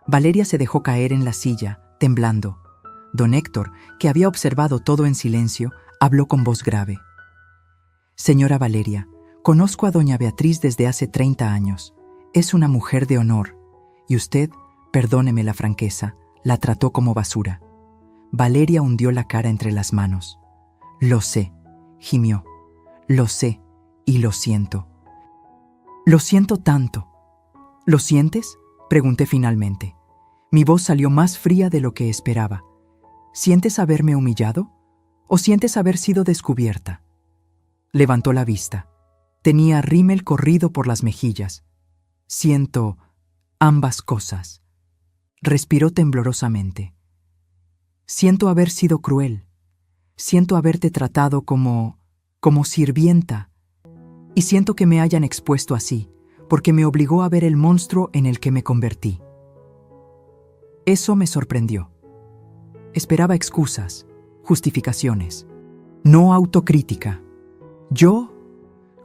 Valeria se dejó caer en la silla, temblando. Don Héctor, que había observado todo en silencio, habló con voz grave. Señora Valeria, conozco a doña Beatriz desde hace 30 años. Es una mujer de honor. Y usted, perdóneme la franqueza, la trató como basura. Valeria hundió la cara entre las manos. Lo sé, gimió. Lo sé y lo siento. Lo siento tanto. ¿Lo sientes? Pregunté finalmente. Mi voz salió más fría de lo que esperaba. ¿Sientes haberme humillado? ¿O sientes haber sido descubierta? Levantó la vista. Tenía rímel corrido por las mejillas. Siento ambas cosas. Respiró temblorosamente. Siento haber sido cruel. Siento haberte tratado como sirvienta. Y siento que me hayan expuesto así, porque me obligó a ver el monstruo en el que me convertí. Eso me sorprendió. Esperaba excusas, justificaciones, no autocrítica. Yo,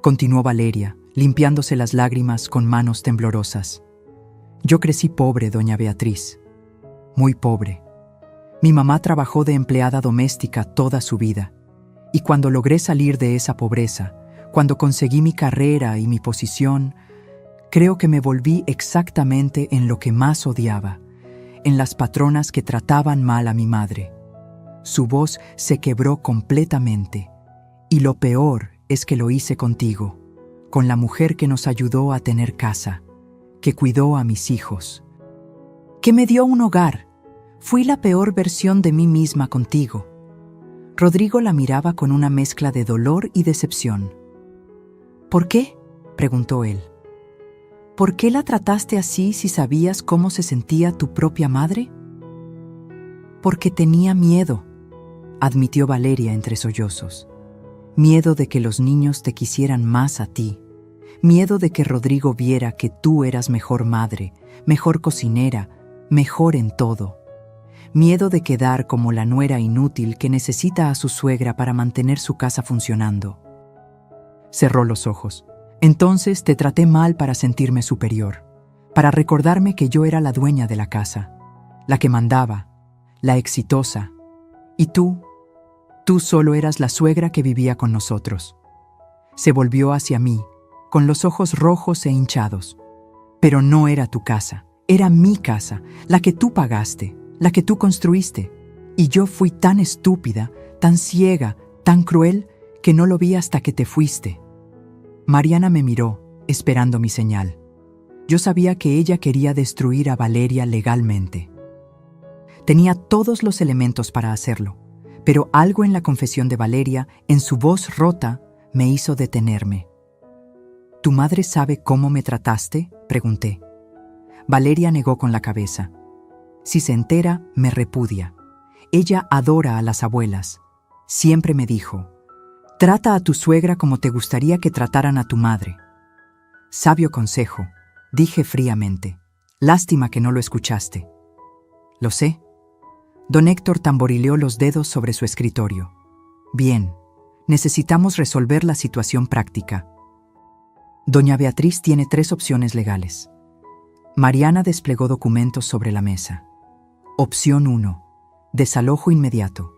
continuó Valeria, limpiándose las lágrimas con manos temblorosas. Yo crecí pobre, doña Beatriz. Muy pobre. Mi mamá trabajó de empleada doméstica toda su vida. Y cuando logré salir de esa pobreza, cuando conseguí mi carrera y mi posición, creo que me volví exactamente en lo que más odiaba, en las patronas que trataban mal a mi madre. Su voz se quebró completamente. Y lo peor es que lo hice contigo, con la mujer que nos ayudó a tener casa, que cuidó a mis hijos, que me dio un hogar. Fui la peor versión de mí misma contigo. Rodrigo la miraba con una mezcla de dolor y decepción. ¿Por qué?, preguntó él. ¿Por qué la trataste así si sabías cómo se sentía tu propia madre? Porque tenía miedo, admitió Valeria entre sollozos. Miedo de que los niños te quisieran más a ti. Miedo de que Rodrigo viera que tú eras mejor madre, mejor cocinera, mejor en todo. Miedo de quedar como la nuera inútil que necesita a su suegra para mantener su casa funcionando. Cerró los ojos. Entonces te traté mal para sentirme superior, para recordarme que yo era la dueña de la casa, la que mandaba, la exitosa. Y tú solo eras la suegra que vivía con nosotros. Se volvió hacia mí, con los ojos rojos e hinchados. Pero no era tu casa, era mi casa, la que tú pagaste, la que tú construiste. Y yo fui tan estúpida, tan ciega, tan cruel, que no lo vi hasta que te fuiste. Mariana me miró, esperando mi señal. Yo sabía que ella quería destruir a Valeria legalmente. Tenía todos los elementos para hacerlo, pero algo en la confesión de Valeria, en su voz rota, me hizo detenerme. ¿Tu madre sabe cómo me trataste?, pregunté. Valeria negó con la cabeza. Si se entera, me repudia. Ella adora a las abuelas. Siempre me dijo: trata a tu suegra como te gustaría que trataran a tu madre. Sabio consejo, dije fríamente. Lástima que no lo escuchaste. Lo sé. Don Héctor tamborileó los dedos sobre su escritorio. Bien, necesitamos resolver la situación práctica. Doña Beatriz tiene 3 opciones legales. Mariana desplegó documentos sobre la mesa. Opción 1. Desalojo inmediato.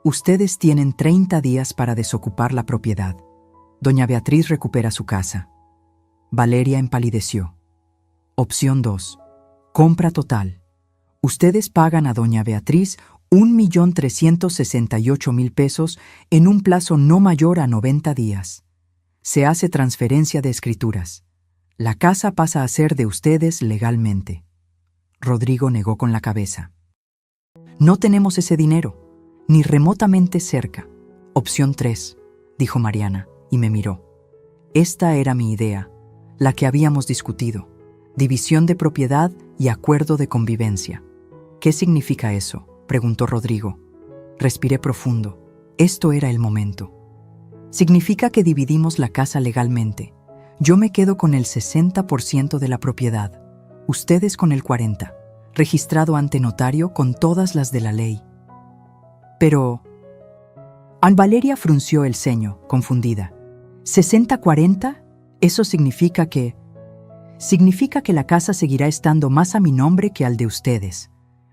Ustedes tienen 30 días para desocupar la propiedad. Doña Beatriz recupera su casa. Valeria empalideció. Opción 2. Compra total. Ustedes pagan a doña Beatriz 1.368.000 pesos en un plazo no mayor a 90 días. Se hace transferencia de escrituras. La casa pasa a ser de ustedes legalmente. Rodrigo negó con la cabeza. No tenemos ese dinero, ni remotamente cerca. Opción 3, dijo Mariana, y me miró. Esta era mi idea, la que habíamos discutido. División de propiedad y acuerdo de convivencia. ¿Qué significa eso?, preguntó Rodrigo. Respiré profundo. Esto era el momento. Significa que dividimos la casa legalmente. Yo me quedo con el 60% de la propiedad, ustedes con el 40%, registrado ante notario con todas las de la ley. Pero... Valeria frunció el ceño, confundida. ¿60-40? Eso significa que... Significa que la casa seguirá estando más a mi nombre que al de ustedes.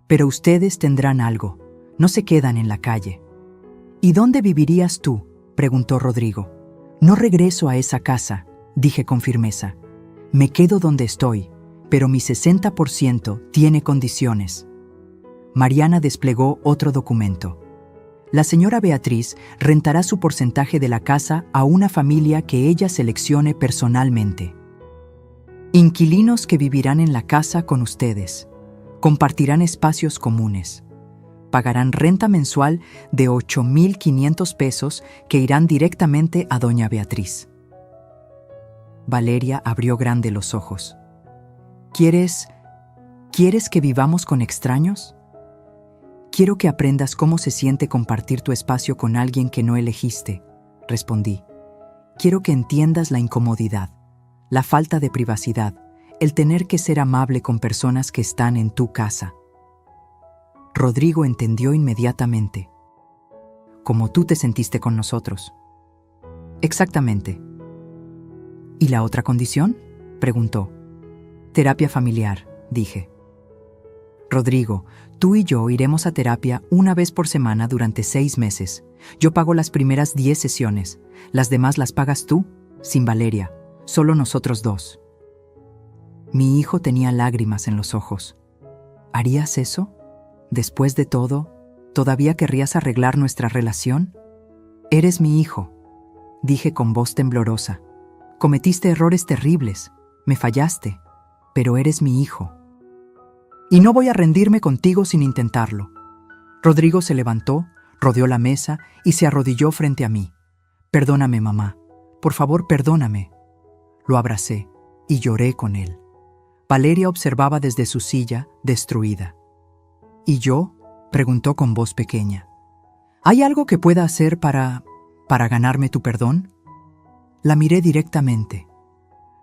Pero ustedes tendrán algo, no se quedan en la calle. ¿Y dónde vivirías tú?, preguntó Rodrigo. No regreso a esa casa, dije con firmeza. Me quedo donde estoy, pero mi 60% tiene condiciones. Mariana desplegó otro documento. La señora Beatriz rentará su porcentaje de la casa a una familia que ella seleccione personalmente. Inquilinos que vivirán en la casa con ustedes. Compartirán espacios comunes. Pagarán renta mensual de 8.500 pesos que irán directamente a doña Beatriz. Valeria abrió grande los ojos. ¿Quieres que vivamos con extraños? Quiero que aprendas cómo se siente compartir tu espacio con alguien que no elegiste, respondí. Quiero que entiendas la incomodidad, la falta de privacidad, el tener que ser amable con personas que están en tu casa. Rodrigo entendió inmediatamente. Como tú te sentiste con nosotros. Exactamente. ¿Y la otra condición?, preguntó. Terapia familiar, dije. Rodrigo, tú y yo iremos a terapia una vez por semana durante 6 meses. Yo pago las primeras 10 sesiones. Las demás las pagas tú, sin Valeria. Solo nosotros 2. Mi hijo tenía lágrimas en los ojos. ¿Harías eso? Después de todo, ¿todavía querrías arreglar nuestra relación? Eres mi hijo, dije con voz temblorosa. Cometiste errores terribles, me fallaste, pero eres mi hijo. Y no voy a rendirme contigo sin intentarlo. Rodrigo se levantó, Rodeó la mesa y se arrodilló frente a mí. «Perdóname, mamá. Por favor, perdóname». Lo abracé y lloré con él. Valeria observaba desde su silla, destruida. «¿Y yo?», preguntó con voz pequeña. «¿Hay algo que pueda hacer para ganarme tu perdón?». La miré directamente.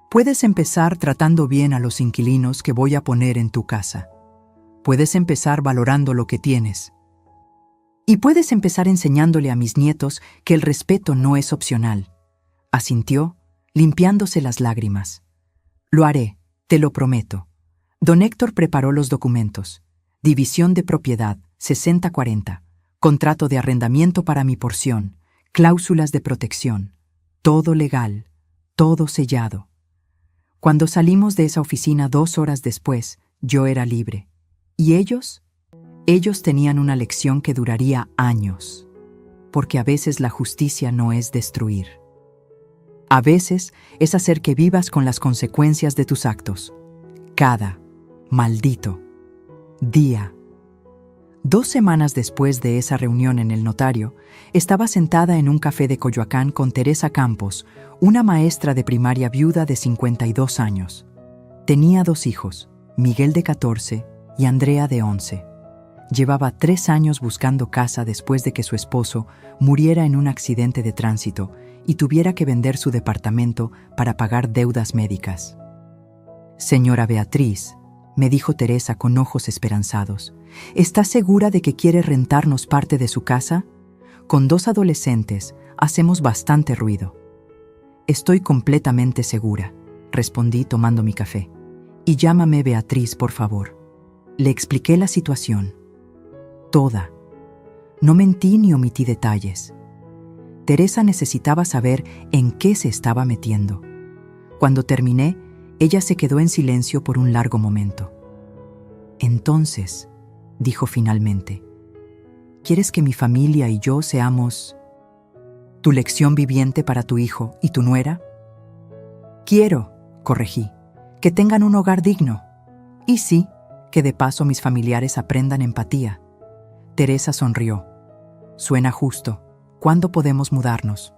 «Puedes empezar tratando bien a los inquilinos que voy a poner en tu casa. Puedes empezar valorando lo que tienes. Y puedes empezar enseñándole a mis nietos que el respeto no es opcional». Asintió, limpiándose las lágrimas. «Lo haré, te lo prometo». Don Héctor preparó los documentos. División de propiedad, 60-40. Contrato de arrendamiento para mi porción. Cláusulas de protección. Todo legal, todo sellado. Cuando salimos de esa oficina 2 horas después, yo era libre. ¿Y ellos? Ellos tenían una lección que duraría años. Porque a veces la justicia no es destruir. A veces es hacer que vivas con las consecuencias de tus actos. Cada maldito día. 2 semanas después de esa reunión en el notario, estaba sentada en un café de Coyoacán con Teresa Campos, una maestra de primaria viuda de 52 años. Tenía 2 hijos, Miguel de 14 y Andrea de 11. Llevaba 3 años buscando casa después de que su esposo muriera en un accidente de tránsito y tuviera que vender su departamento para pagar deudas médicas. «Señora Beatriz», me dijo Teresa con ojos esperanzados, «¿está segura de que quiere rentarnos parte de su casa? Con 2 adolescentes hacemos bastante ruido». «Estoy completamente segura», respondí tomando mi café. «Y llámame Beatriz, por favor». Le expliqué la situación. Toda. No mentí ni omití detalles. Teresa necesitaba saber en qué se estaba metiendo. Cuando terminé, ella se quedó en silencio por un largo momento. «Entonces», dijo finalmente, «¿quieres que mi familia y yo seamos tu lección viviente para tu hijo y tu nuera?» «Quiero», corregí, «que tengan un hogar digno. Y sí, que de paso mis familiares aprendan empatía». Teresa sonrió. «Suena justo. ¿Cuándo podemos mudarnos?».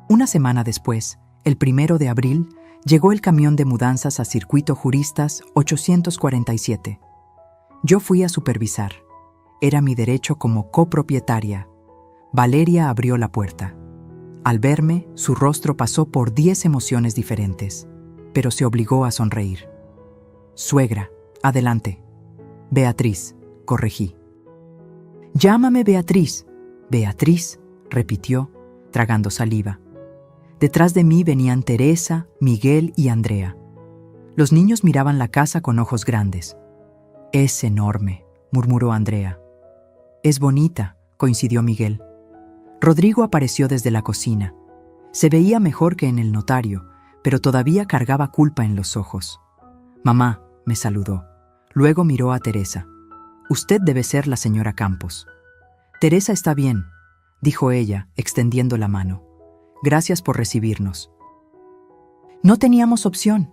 Una semana después, el 1 de abril, llegó el camión de mudanzas a Circuito Juristas 847. Yo fui a supervisar. Era mi derecho como copropietaria. Valeria abrió la puerta. Al verme, su rostro pasó por 10 emociones diferentes, pero se obligó a sonreír. «Suegra, adelante». «Beatriz», corregí. «Llámame Beatriz». «Beatriz», repitió, tragando saliva. Detrás de mí venían Teresa, Miguel y Andrea. Los niños miraban la casa con ojos grandes. «Es enorme», murmuró Andrea. «Es bonita», coincidió Miguel. Rodrigo apareció desde la cocina. Se veía mejor que en el notario, pero todavía cargaba culpa en los ojos. «Mamá», me saludó. Luego miró a Teresa. «Usted debe ser la señora Campos». «Teresa está bien», dijo ella, extendiendo la mano. «Gracias por recibirnos». «No teníamos opción»,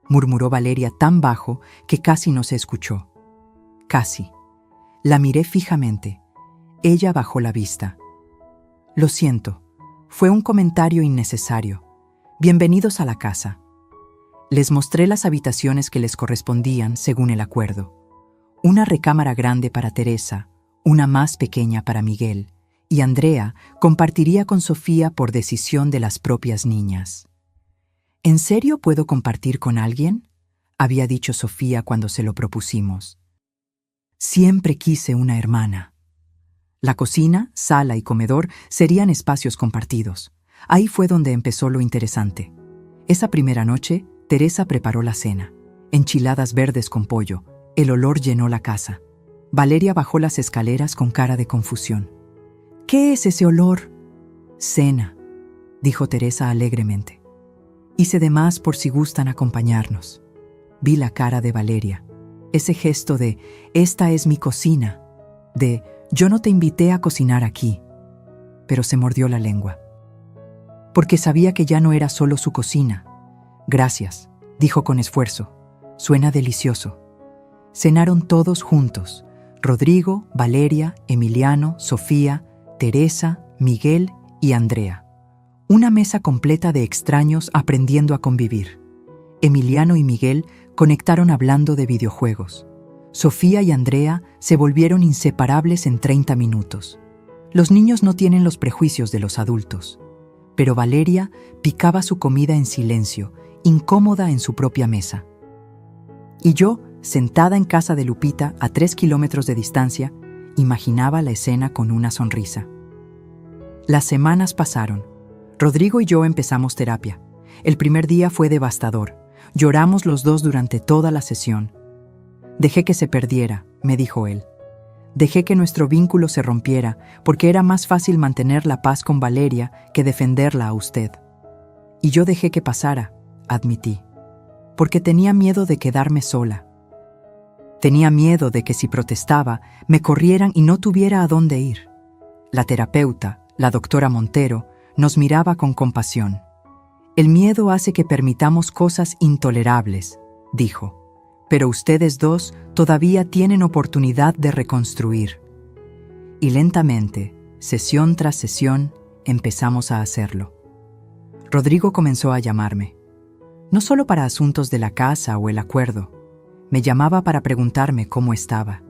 murmuró Valeria tan bajo que casi no se escuchó. Casi. La miré fijamente. Ella bajó la vista. «Lo siento, fue un comentario innecesario. Bienvenidos a la casa». Les mostré las habitaciones que les correspondían según el acuerdo. Una recámara grande para Teresa, una más pequeña para Miguel, y Andrea compartiría con Sofía por decisión de las propias niñas. «¿En serio puedo compartir con alguien?», había dicho Sofía cuando se lo propusimos. «Siempre quise una hermana». La cocina, sala y comedor serían espacios compartidos. Ahí fue donde empezó lo interesante. Esa primera noche, Teresa preparó la cena. Enchiladas verdes con pollo. El olor llenó la casa. Valeria bajó las escaleras con cara de confusión. «¿Qué es ese olor?». «Cena», dijo Teresa alegremente. «Hice de más por si gustan acompañarnos». Vi la cara de Valeria. Ese gesto de «esta es mi cocina», de «yo no te invité a cocinar aquí». Pero se mordió la lengua. Porque sabía que ya no era solo su cocina. «Gracias», dijo con esfuerzo. «Suena delicioso». Cenaron todos juntos. Rodrigo, Valeria, Emiliano, Sofía, Teresa, Miguel y Andrea. Una mesa completa de extraños aprendiendo a convivir. Emiliano y Miguel conectaron hablando de videojuegos. Sofía y Andrea se volvieron inseparables en 30 minutos. Los niños no tienen los prejuicios de los adultos, pero Valeria picaba su comida en silencio, incómoda en su propia mesa. Y yo, sentada en casa de Lupita a 3 kilómetros de distancia, imaginaba la escena con una sonrisa. Las semanas pasaron. Rodrigo y yo empezamos terapia. El primer día fue devastador. Lloramos los dos durante toda la sesión. Dejé que se perdiera, me dijo él. Dejé que nuestro vínculo se rompiera porque era más fácil mantener la paz con Valeria que defenderla a usted. Y yo dejé que pasara, admití, porque tenía miedo de quedarme sola. Tenía miedo de que si protestaba, me corrieran y no tuviera a dónde ir. La terapeuta, la doctora Montero, nos miraba con compasión. El miedo hace que permitamos cosas intolerables, dijo. Pero ustedes dos todavía tienen oportunidad de reconstruir. Y lentamente, sesión tras sesión, empezamos a hacerlo. Rodrigo comenzó a llamarme. No solo para asuntos de la casa o el acuerdo. Me llamaba para preguntarme cómo estaba,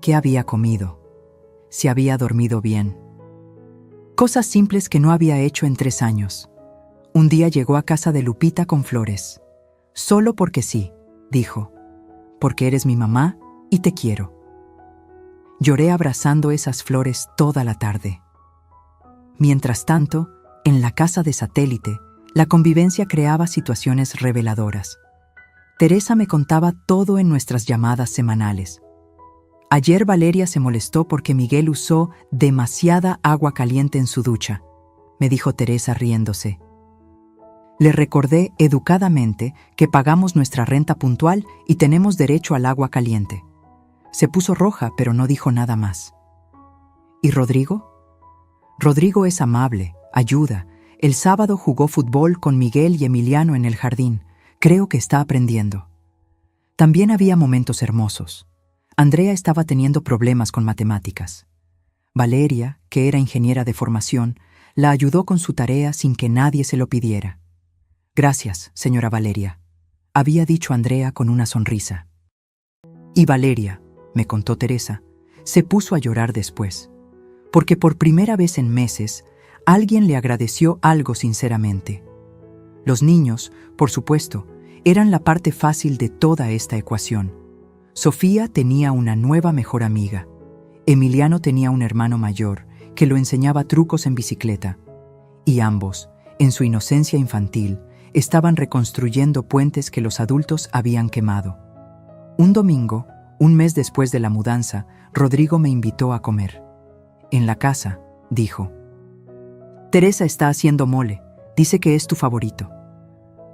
qué había comido, si había dormido bien. Cosas simples que no había hecho en 3 años. Un día llegó a casa de Lupita con flores. Solo porque sí, dijo. Porque eres mi mamá y te quiero. Lloré abrazando esas flores toda la tarde. Mientras tanto, en la casa de satélite, la convivencia creaba situaciones reveladoras. Teresa me contaba todo en nuestras llamadas semanales. Ayer Valeria se molestó porque Miguel usó demasiada agua caliente en su ducha, me dijo Teresa riéndose. Le recordé educadamente que pagamos nuestra renta puntual y tenemos derecho al agua caliente. Se puso roja, pero no dijo nada más. ¿Y Rodrigo? Rodrigo es amable, ayuda. El sábado jugó fútbol con Miguel y Emiliano en el jardín. Creo que está aprendiendo. También había momentos hermosos. Andrea estaba teniendo problemas con matemáticas. Valeria, que era ingeniera de formación, la ayudó con su tarea sin que nadie se lo pidiera. Gracias, señora Valeria, había dicho Andrea con una sonrisa. Y Valeria, me contó Teresa, se puso a llorar después, porque por primera vez en meses alguien le agradeció algo sinceramente. Los niños, por supuesto, eran la parte fácil de toda esta ecuación. Sofía tenía una nueva mejor amiga. Emiliano tenía un hermano mayor que lo enseñaba trucos en bicicleta. Y ambos, en su inocencia infantil, estaban reconstruyendo puentes que los adultos habían quemado. Un domingo, un mes después de la mudanza, Rodrigo me invitó a comer. En la casa, dijo. Teresa está haciendo mole, dice que es tu favorito.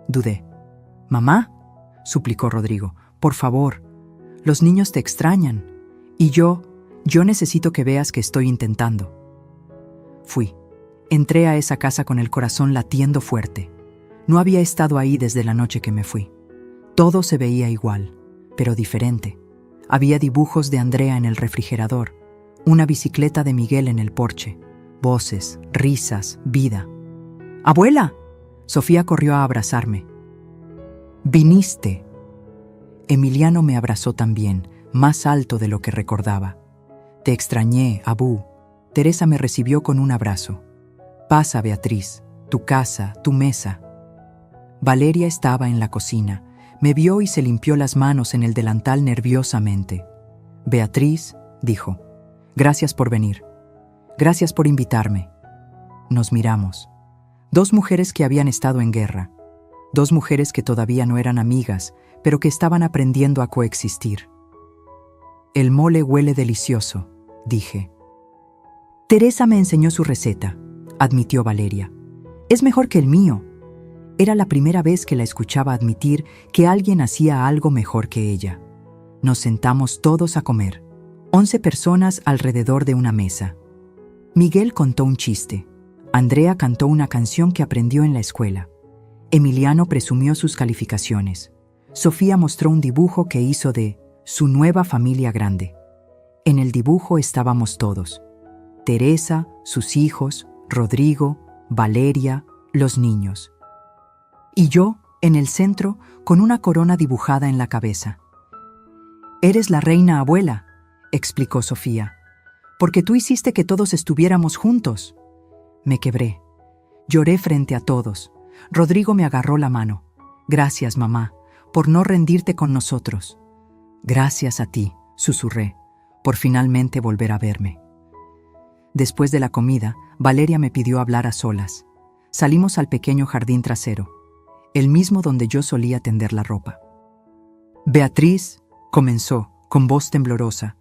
Dudé. «Mamá», suplicó Rodrigo, «por favor, los niños te extrañan. Y yo necesito que veas que estoy intentando». Fui. Entré a esa casa con el corazón latiendo fuerte. No había estado ahí desde la noche que me fui. Todo se veía igual, pero diferente. Había dibujos de Andrea en el refrigerador, una bicicleta de Miguel en el porche, voces, risas, vida. «¡Abuela!», Sofía corrió a abrazarme. «¡Viniste!». Emiliano me abrazó también, más alto de lo que recordaba. «Te extrañé, Abú». Teresa me recibió con un abrazo. «Pasa, Beatriz, tu casa, tu mesa». Valeria estaba en la cocina. Me vio y se limpió las manos en el delantal nerviosamente. «Beatriz», dijo, «gracias por venir. Gracias por invitarme». Nos miramos. 2 mujeres que habían estado en guerra. 2 mujeres que todavía no eran amigas, pero que estaban aprendiendo a coexistir. «El mole huele delicioso», dije. «Teresa me enseñó su receta», admitió Valeria. «Es mejor que el mío». Era la primera vez que la escuchaba admitir que alguien hacía algo mejor que ella. Nos sentamos todos a comer, 11 personas alrededor de una mesa. Miguel contó un chiste. Andrea cantó una canción que aprendió en la escuela. Emiliano presumió sus calificaciones. Sofía mostró un dibujo que hizo de su nueva familia grande. En el dibujo estábamos todos: Teresa, sus hijos, Rodrigo, Valeria, los niños. Y yo, en el centro, con una corona dibujada en la cabeza. «Eres la reina abuela», explicó Sofía, «porque tú hiciste que todos estuviéramos juntos». Me quebré. Lloré frente a todos. Rodrigo me agarró la mano. «Gracias, mamá, por no rendirte con nosotros». «Gracias a ti», susurré, «por finalmente volver a verme». Después de la comida, Valeria me pidió hablar a solas. Salimos al pequeño jardín trasero, el mismo donde yo solía tender la ropa. «Beatriz», comenzó, con voz temblorosa,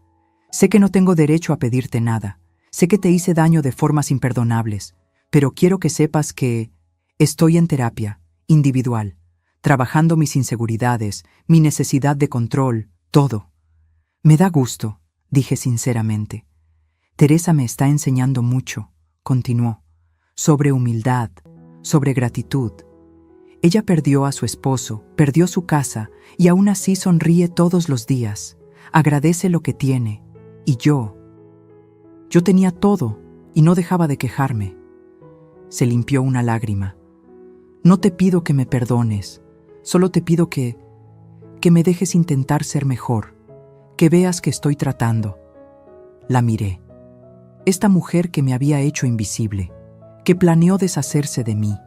«sé que no tengo derecho a pedirte nada. Sé que te hice daño de formas imperdonables, pero quiero que sepas que estoy en terapia, individual, trabajando mis inseguridades, mi necesidad de control, todo. Me da gusto», dije sinceramente. «Teresa me está enseñando mucho», continuó, «sobre humildad, sobre gratitud. Ella perdió a su esposo, perdió su casa, y aún así sonríe todos los días, agradece lo que tiene. Y yo tenía todo, y no dejaba de quejarme». Se limpió una lágrima. «No te pido que me perdones, solo te pido que me dejes intentar ser mejor, que veas que estoy tratando». La miré. Esta mujer que me había hecho invisible, que planeó deshacerse de mí,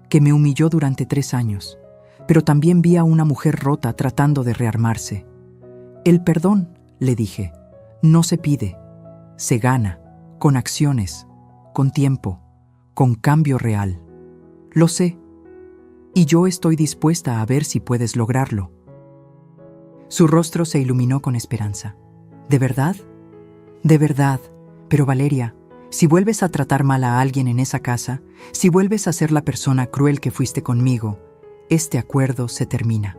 que me humilló durante 3 años, pero también vi a una mujer rota tratando de rearmarse. «El perdón», le dije, «no se pide, se gana, con acciones, con tiempo, con cambio real. Lo sé, y yo estoy dispuesta a ver si puedes lograrlo». Su rostro se iluminó con esperanza. «¿De verdad? De verdad. Pero Valeria, si vuelves a tratar mal a alguien en esa casa, si vuelves a ser la persona cruel que fuiste conmigo, este acuerdo se termina.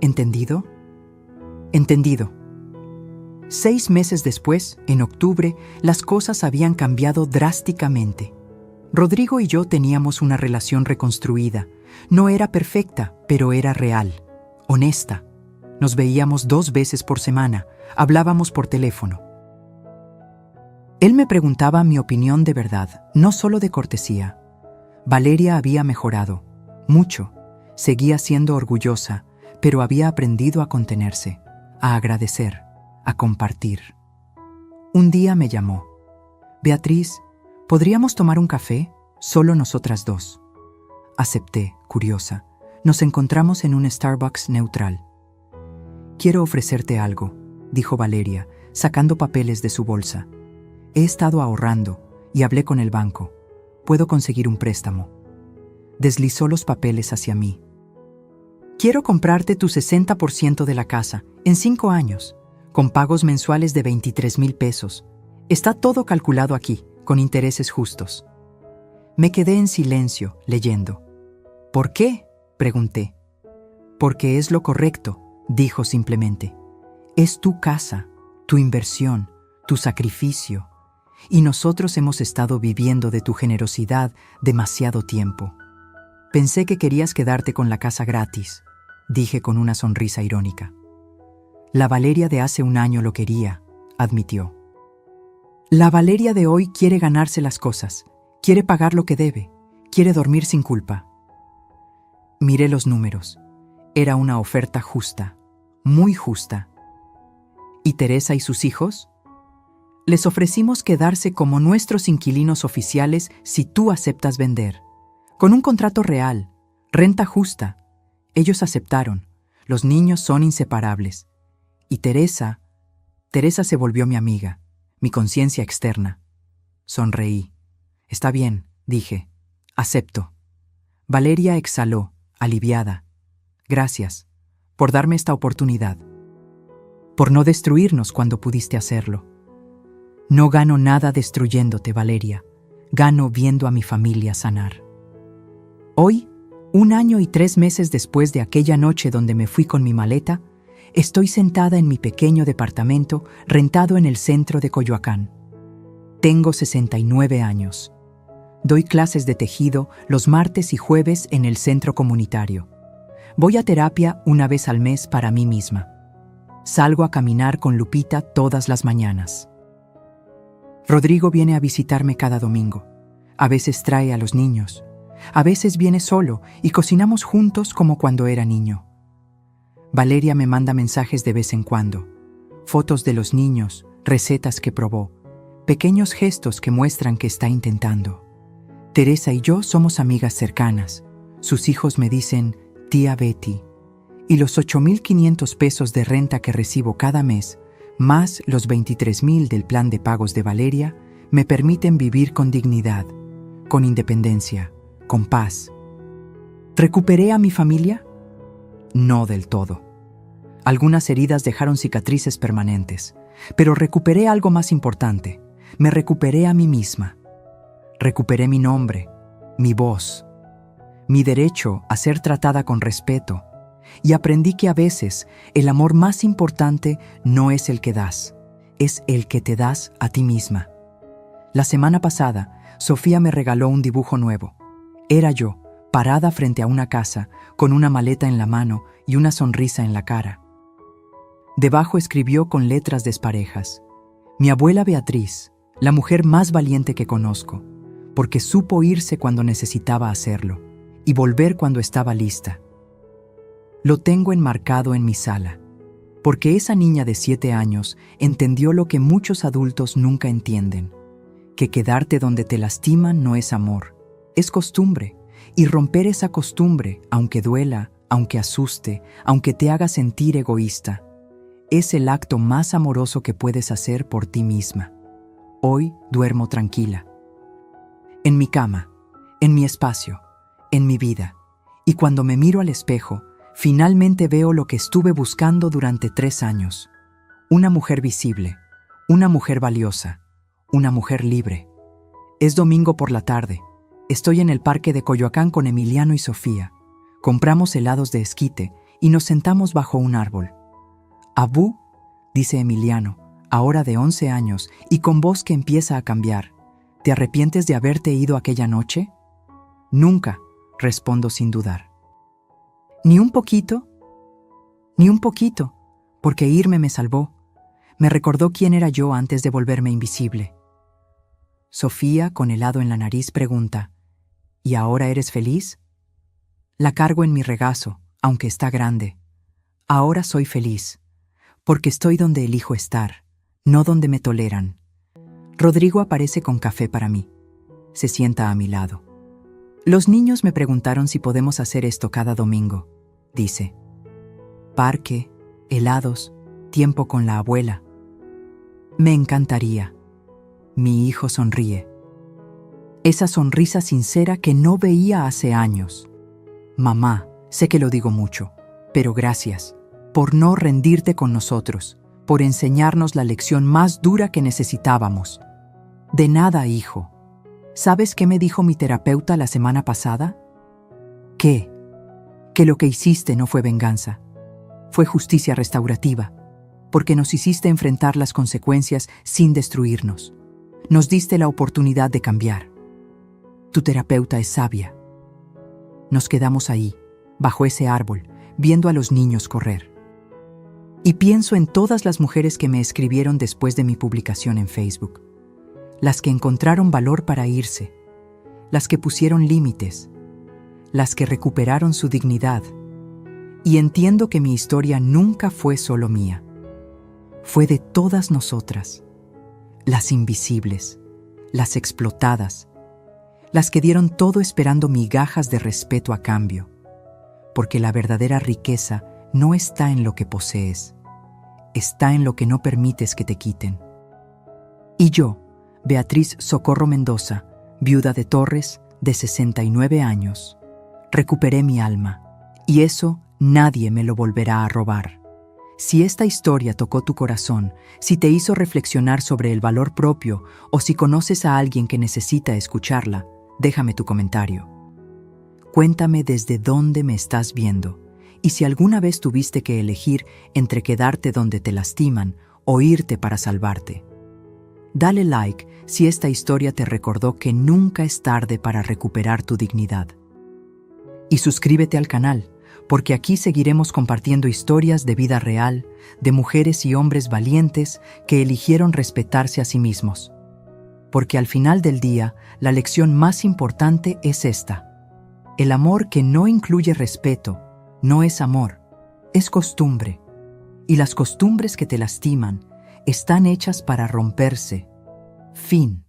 ¿Entendido?» «Entendido». 6 meses después, en octubre, las cosas habían cambiado drásticamente. Rodrigo y yo teníamos una relación reconstruida. No era perfecta, pero era real, honesta. Nos veíamos 2 veces por semana, hablábamos por teléfono. Él me preguntaba mi opinión de verdad, no solo de cortesía. Valeria había mejorado, mucho. Seguía siendo orgullosa, pero había aprendido a contenerse, a agradecer, a compartir. Un día me llamó. «Beatriz, ¿podríamos tomar un café? Solo nosotras 2». Acepté, curiosa. Nos encontramos en un Starbucks neutral. «Quiero ofrecerte algo», dijo Valeria, sacando papeles de su bolsa. «He estado ahorrando y hablé con el banco. Puedo conseguir un préstamo». Deslizó los papeles hacia mí. «Quiero comprarte tu 60% de la casa, en 5 años, con pagos mensuales de 23,000 pesos. Está todo calculado aquí, con intereses justos». Me quedé en silencio, leyendo. «¿Por qué?», pregunté. «Porque es lo correcto», dijo simplemente. «Es tu casa, tu inversión, tu sacrificio. Y nosotros hemos estado viviendo de tu generosidad demasiado tiempo. Pensé que querías quedarte con la casa gratis», dije con una sonrisa irónica. «La Valeria de hace 1 año lo quería», admitió. «La Valeria de hoy quiere ganarse las cosas, quiere pagar lo que debe, quiere dormir sin culpa». Miré los números. Era una oferta justa, muy justa. ¿Y Teresa y sus hijos? Les ofrecimos quedarse como nuestros inquilinos oficiales si tú aceptas vender. Con un contrato real, renta justa. Ellos aceptaron. Los niños son inseparables. Y Teresa se volvió mi amiga, mi conciencia externa. Sonreí. «Está bien», dije. «Acepto». Valeria exhaló, aliviada. «Gracias por darme esta oportunidad. Por no destruirnos cuando pudiste hacerlo. No gano nada destruyéndote, Valeria. Gano viendo a mi familia sanar». Hoy, 1 año y 3 meses después de aquella noche donde me fui con mi maleta, estoy sentada en mi pequeño departamento rentado en el centro de Coyoacán. Tengo 69 años. Doy clases de tejido los martes y jueves en el centro comunitario. Voy a terapia 1 vez al mes para mí misma. Salgo a caminar con Lupita todas las mañanas. Rodrigo viene a visitarme cada domingo. A veces trae a los niños. A veces viene solo y cocinamos juntos como cuando era niño. Valeria me manda mensajes de vez en cuando. Fotos de los niños, recetas que probó, pequeños gestos que muestran que está intentando. Teresa y yo somos amigas cercanas. Sus hijos me dicen tía Betty. Y los 8,500 pesos de renta que recibo cada mes, más los 23,000 del plan de pagos de Valeria, me permiten vivir con dignidad, con independencia, con paz. ¿Recuperé a mi familia? No del todo. Algunas heridas dejaron cicatrices permanentes, pero recuperé algo más importante. Me recuperé a mí misma. Recuperé mi nombre, mi voz, mi derecho a ser tratada con respeto, y aprendí que a veces el amor más importante no es el que das, es el que te das a ti misma. La semana pasada, Sofía me regaló un dibujo nuevo. Era yo, parada frente a una casa, con una maleta en la mano y una sonrisa en la cara. Debajo escribió con letras desparejas: mi abuela Beatriz, la mujer más valiente que conozco, porque supo irse cuando necesitaba hacerlo y volver cuando estaba lista. Lo tengo enmarcado en mi sala, porque esa niña de 7 años entendió lo que muchos adultos nunca entienden, que quedarte donde te lastiman no es amor, es costumbre, y romper esa costumbre, aunque duela, aunque asuste, aunque te haga sentir egoísta, es el acto más amoroso que puedes hacer por ti misma. Hoy duermo tranquila. En mi cama, en mi espacio, en mi vida, y cuando me miro al espejo, finalmente veo lo que estuve buscando durante 3 años. Una mujer visible, una mujer valiosa, una mujer libre. Es domingo por la tarde. Estoy en el parque de Coyoacán con Emiliano y Sofía. Compramos helados de esquite y nos sentamos bajo un árbol. «Abú», dice Emiliano, ahora de 11 años y con voz que empieza a cambiar, «¿te arrepientes de haberte ido aquella noche?» «Nunca», respondo sin dudar. «¿Ni un poquito?» «Ni un poquito, porque irme me salvó. Me recordó quién era yo antes de volverme invisible». Sofía, con helado en la nariz, pregunta: «¿Y ahora eres feliz?» La cargo en mi regazo, aunque está grande. Ahora soy feliz, porque estoy donde elijo estar, no donde me toleran. Rodrigo aparece con café para mí. Se sienta a mi lado. «Los niños me preguntaron si podemos hacer esto cada domingo», dice. «Parque, helados, tiempo con la abuela». «Me encantaría». Mi hijo sonríe. Esa sonrisa sincera que no veía hace años. «Mamá, sé que lo digo mucho, pero gracias por no rendirte con nosotros, por enseñarnos la lección más dura que necesitábamos». «De nada, hijo. ¿Sabes qué me dijo mi terapeuta la semana pasada?» «¿Qué?» «Que lo que hiciste no fue venganza. Fue justicia restaurativa, porque nos hiciste enfrentar las consecuencias sin destruirnos. Nos diste la oportunidad de cambiar. Tu terapeuta es sabia». Nos quedamos ahí, bajo ese árbol, viendo a los niños correr. Y pienso en todas las mujeres que me escribieron después de mi publicación en Facebook. Las que encontraron valor para irse, las que pusieron límites, las que recuperaron su dignidad. Y entiendo que mi historia nunca fue solo mía. Fue de todas nosotras, las invisibles, las explotadas, las que dieron todo esperando migajas de respeto a cambio, porque la verdadera riqueza no está en lo que posees, está en lo que no permites que te quiten. Y yo, Beatriz Socorro Mendoza, viuda de Torres, de 69 años, recuperé mi alma, y eso nadie me lo volverá a robar. Si esta historia tocó tu corazón, si te hizo reflexionar sobre el valor propio o si conoces a alguien que necesita escucharla, déjame tu comentario. Cuéntame desde dónde me estás viendo y si alguna vez tuviste que elegir entre quedarte donde te lastiman o irte para salvarte. Dale like si esta historia te recordó que nunca es tarde para recuperar tu dignidad. Y suscríbete al canal, porque aquí seguiremos compartiendo historias de vida real, de mujeres y hombres valientes que eligieron respetarse a sí mismos. Porque al final del día, la lección más importante es esta: el amor que no incluye respeto no es amor, es costumbre. Y las costumbres que te lastiman están hechas para romperse. Fin.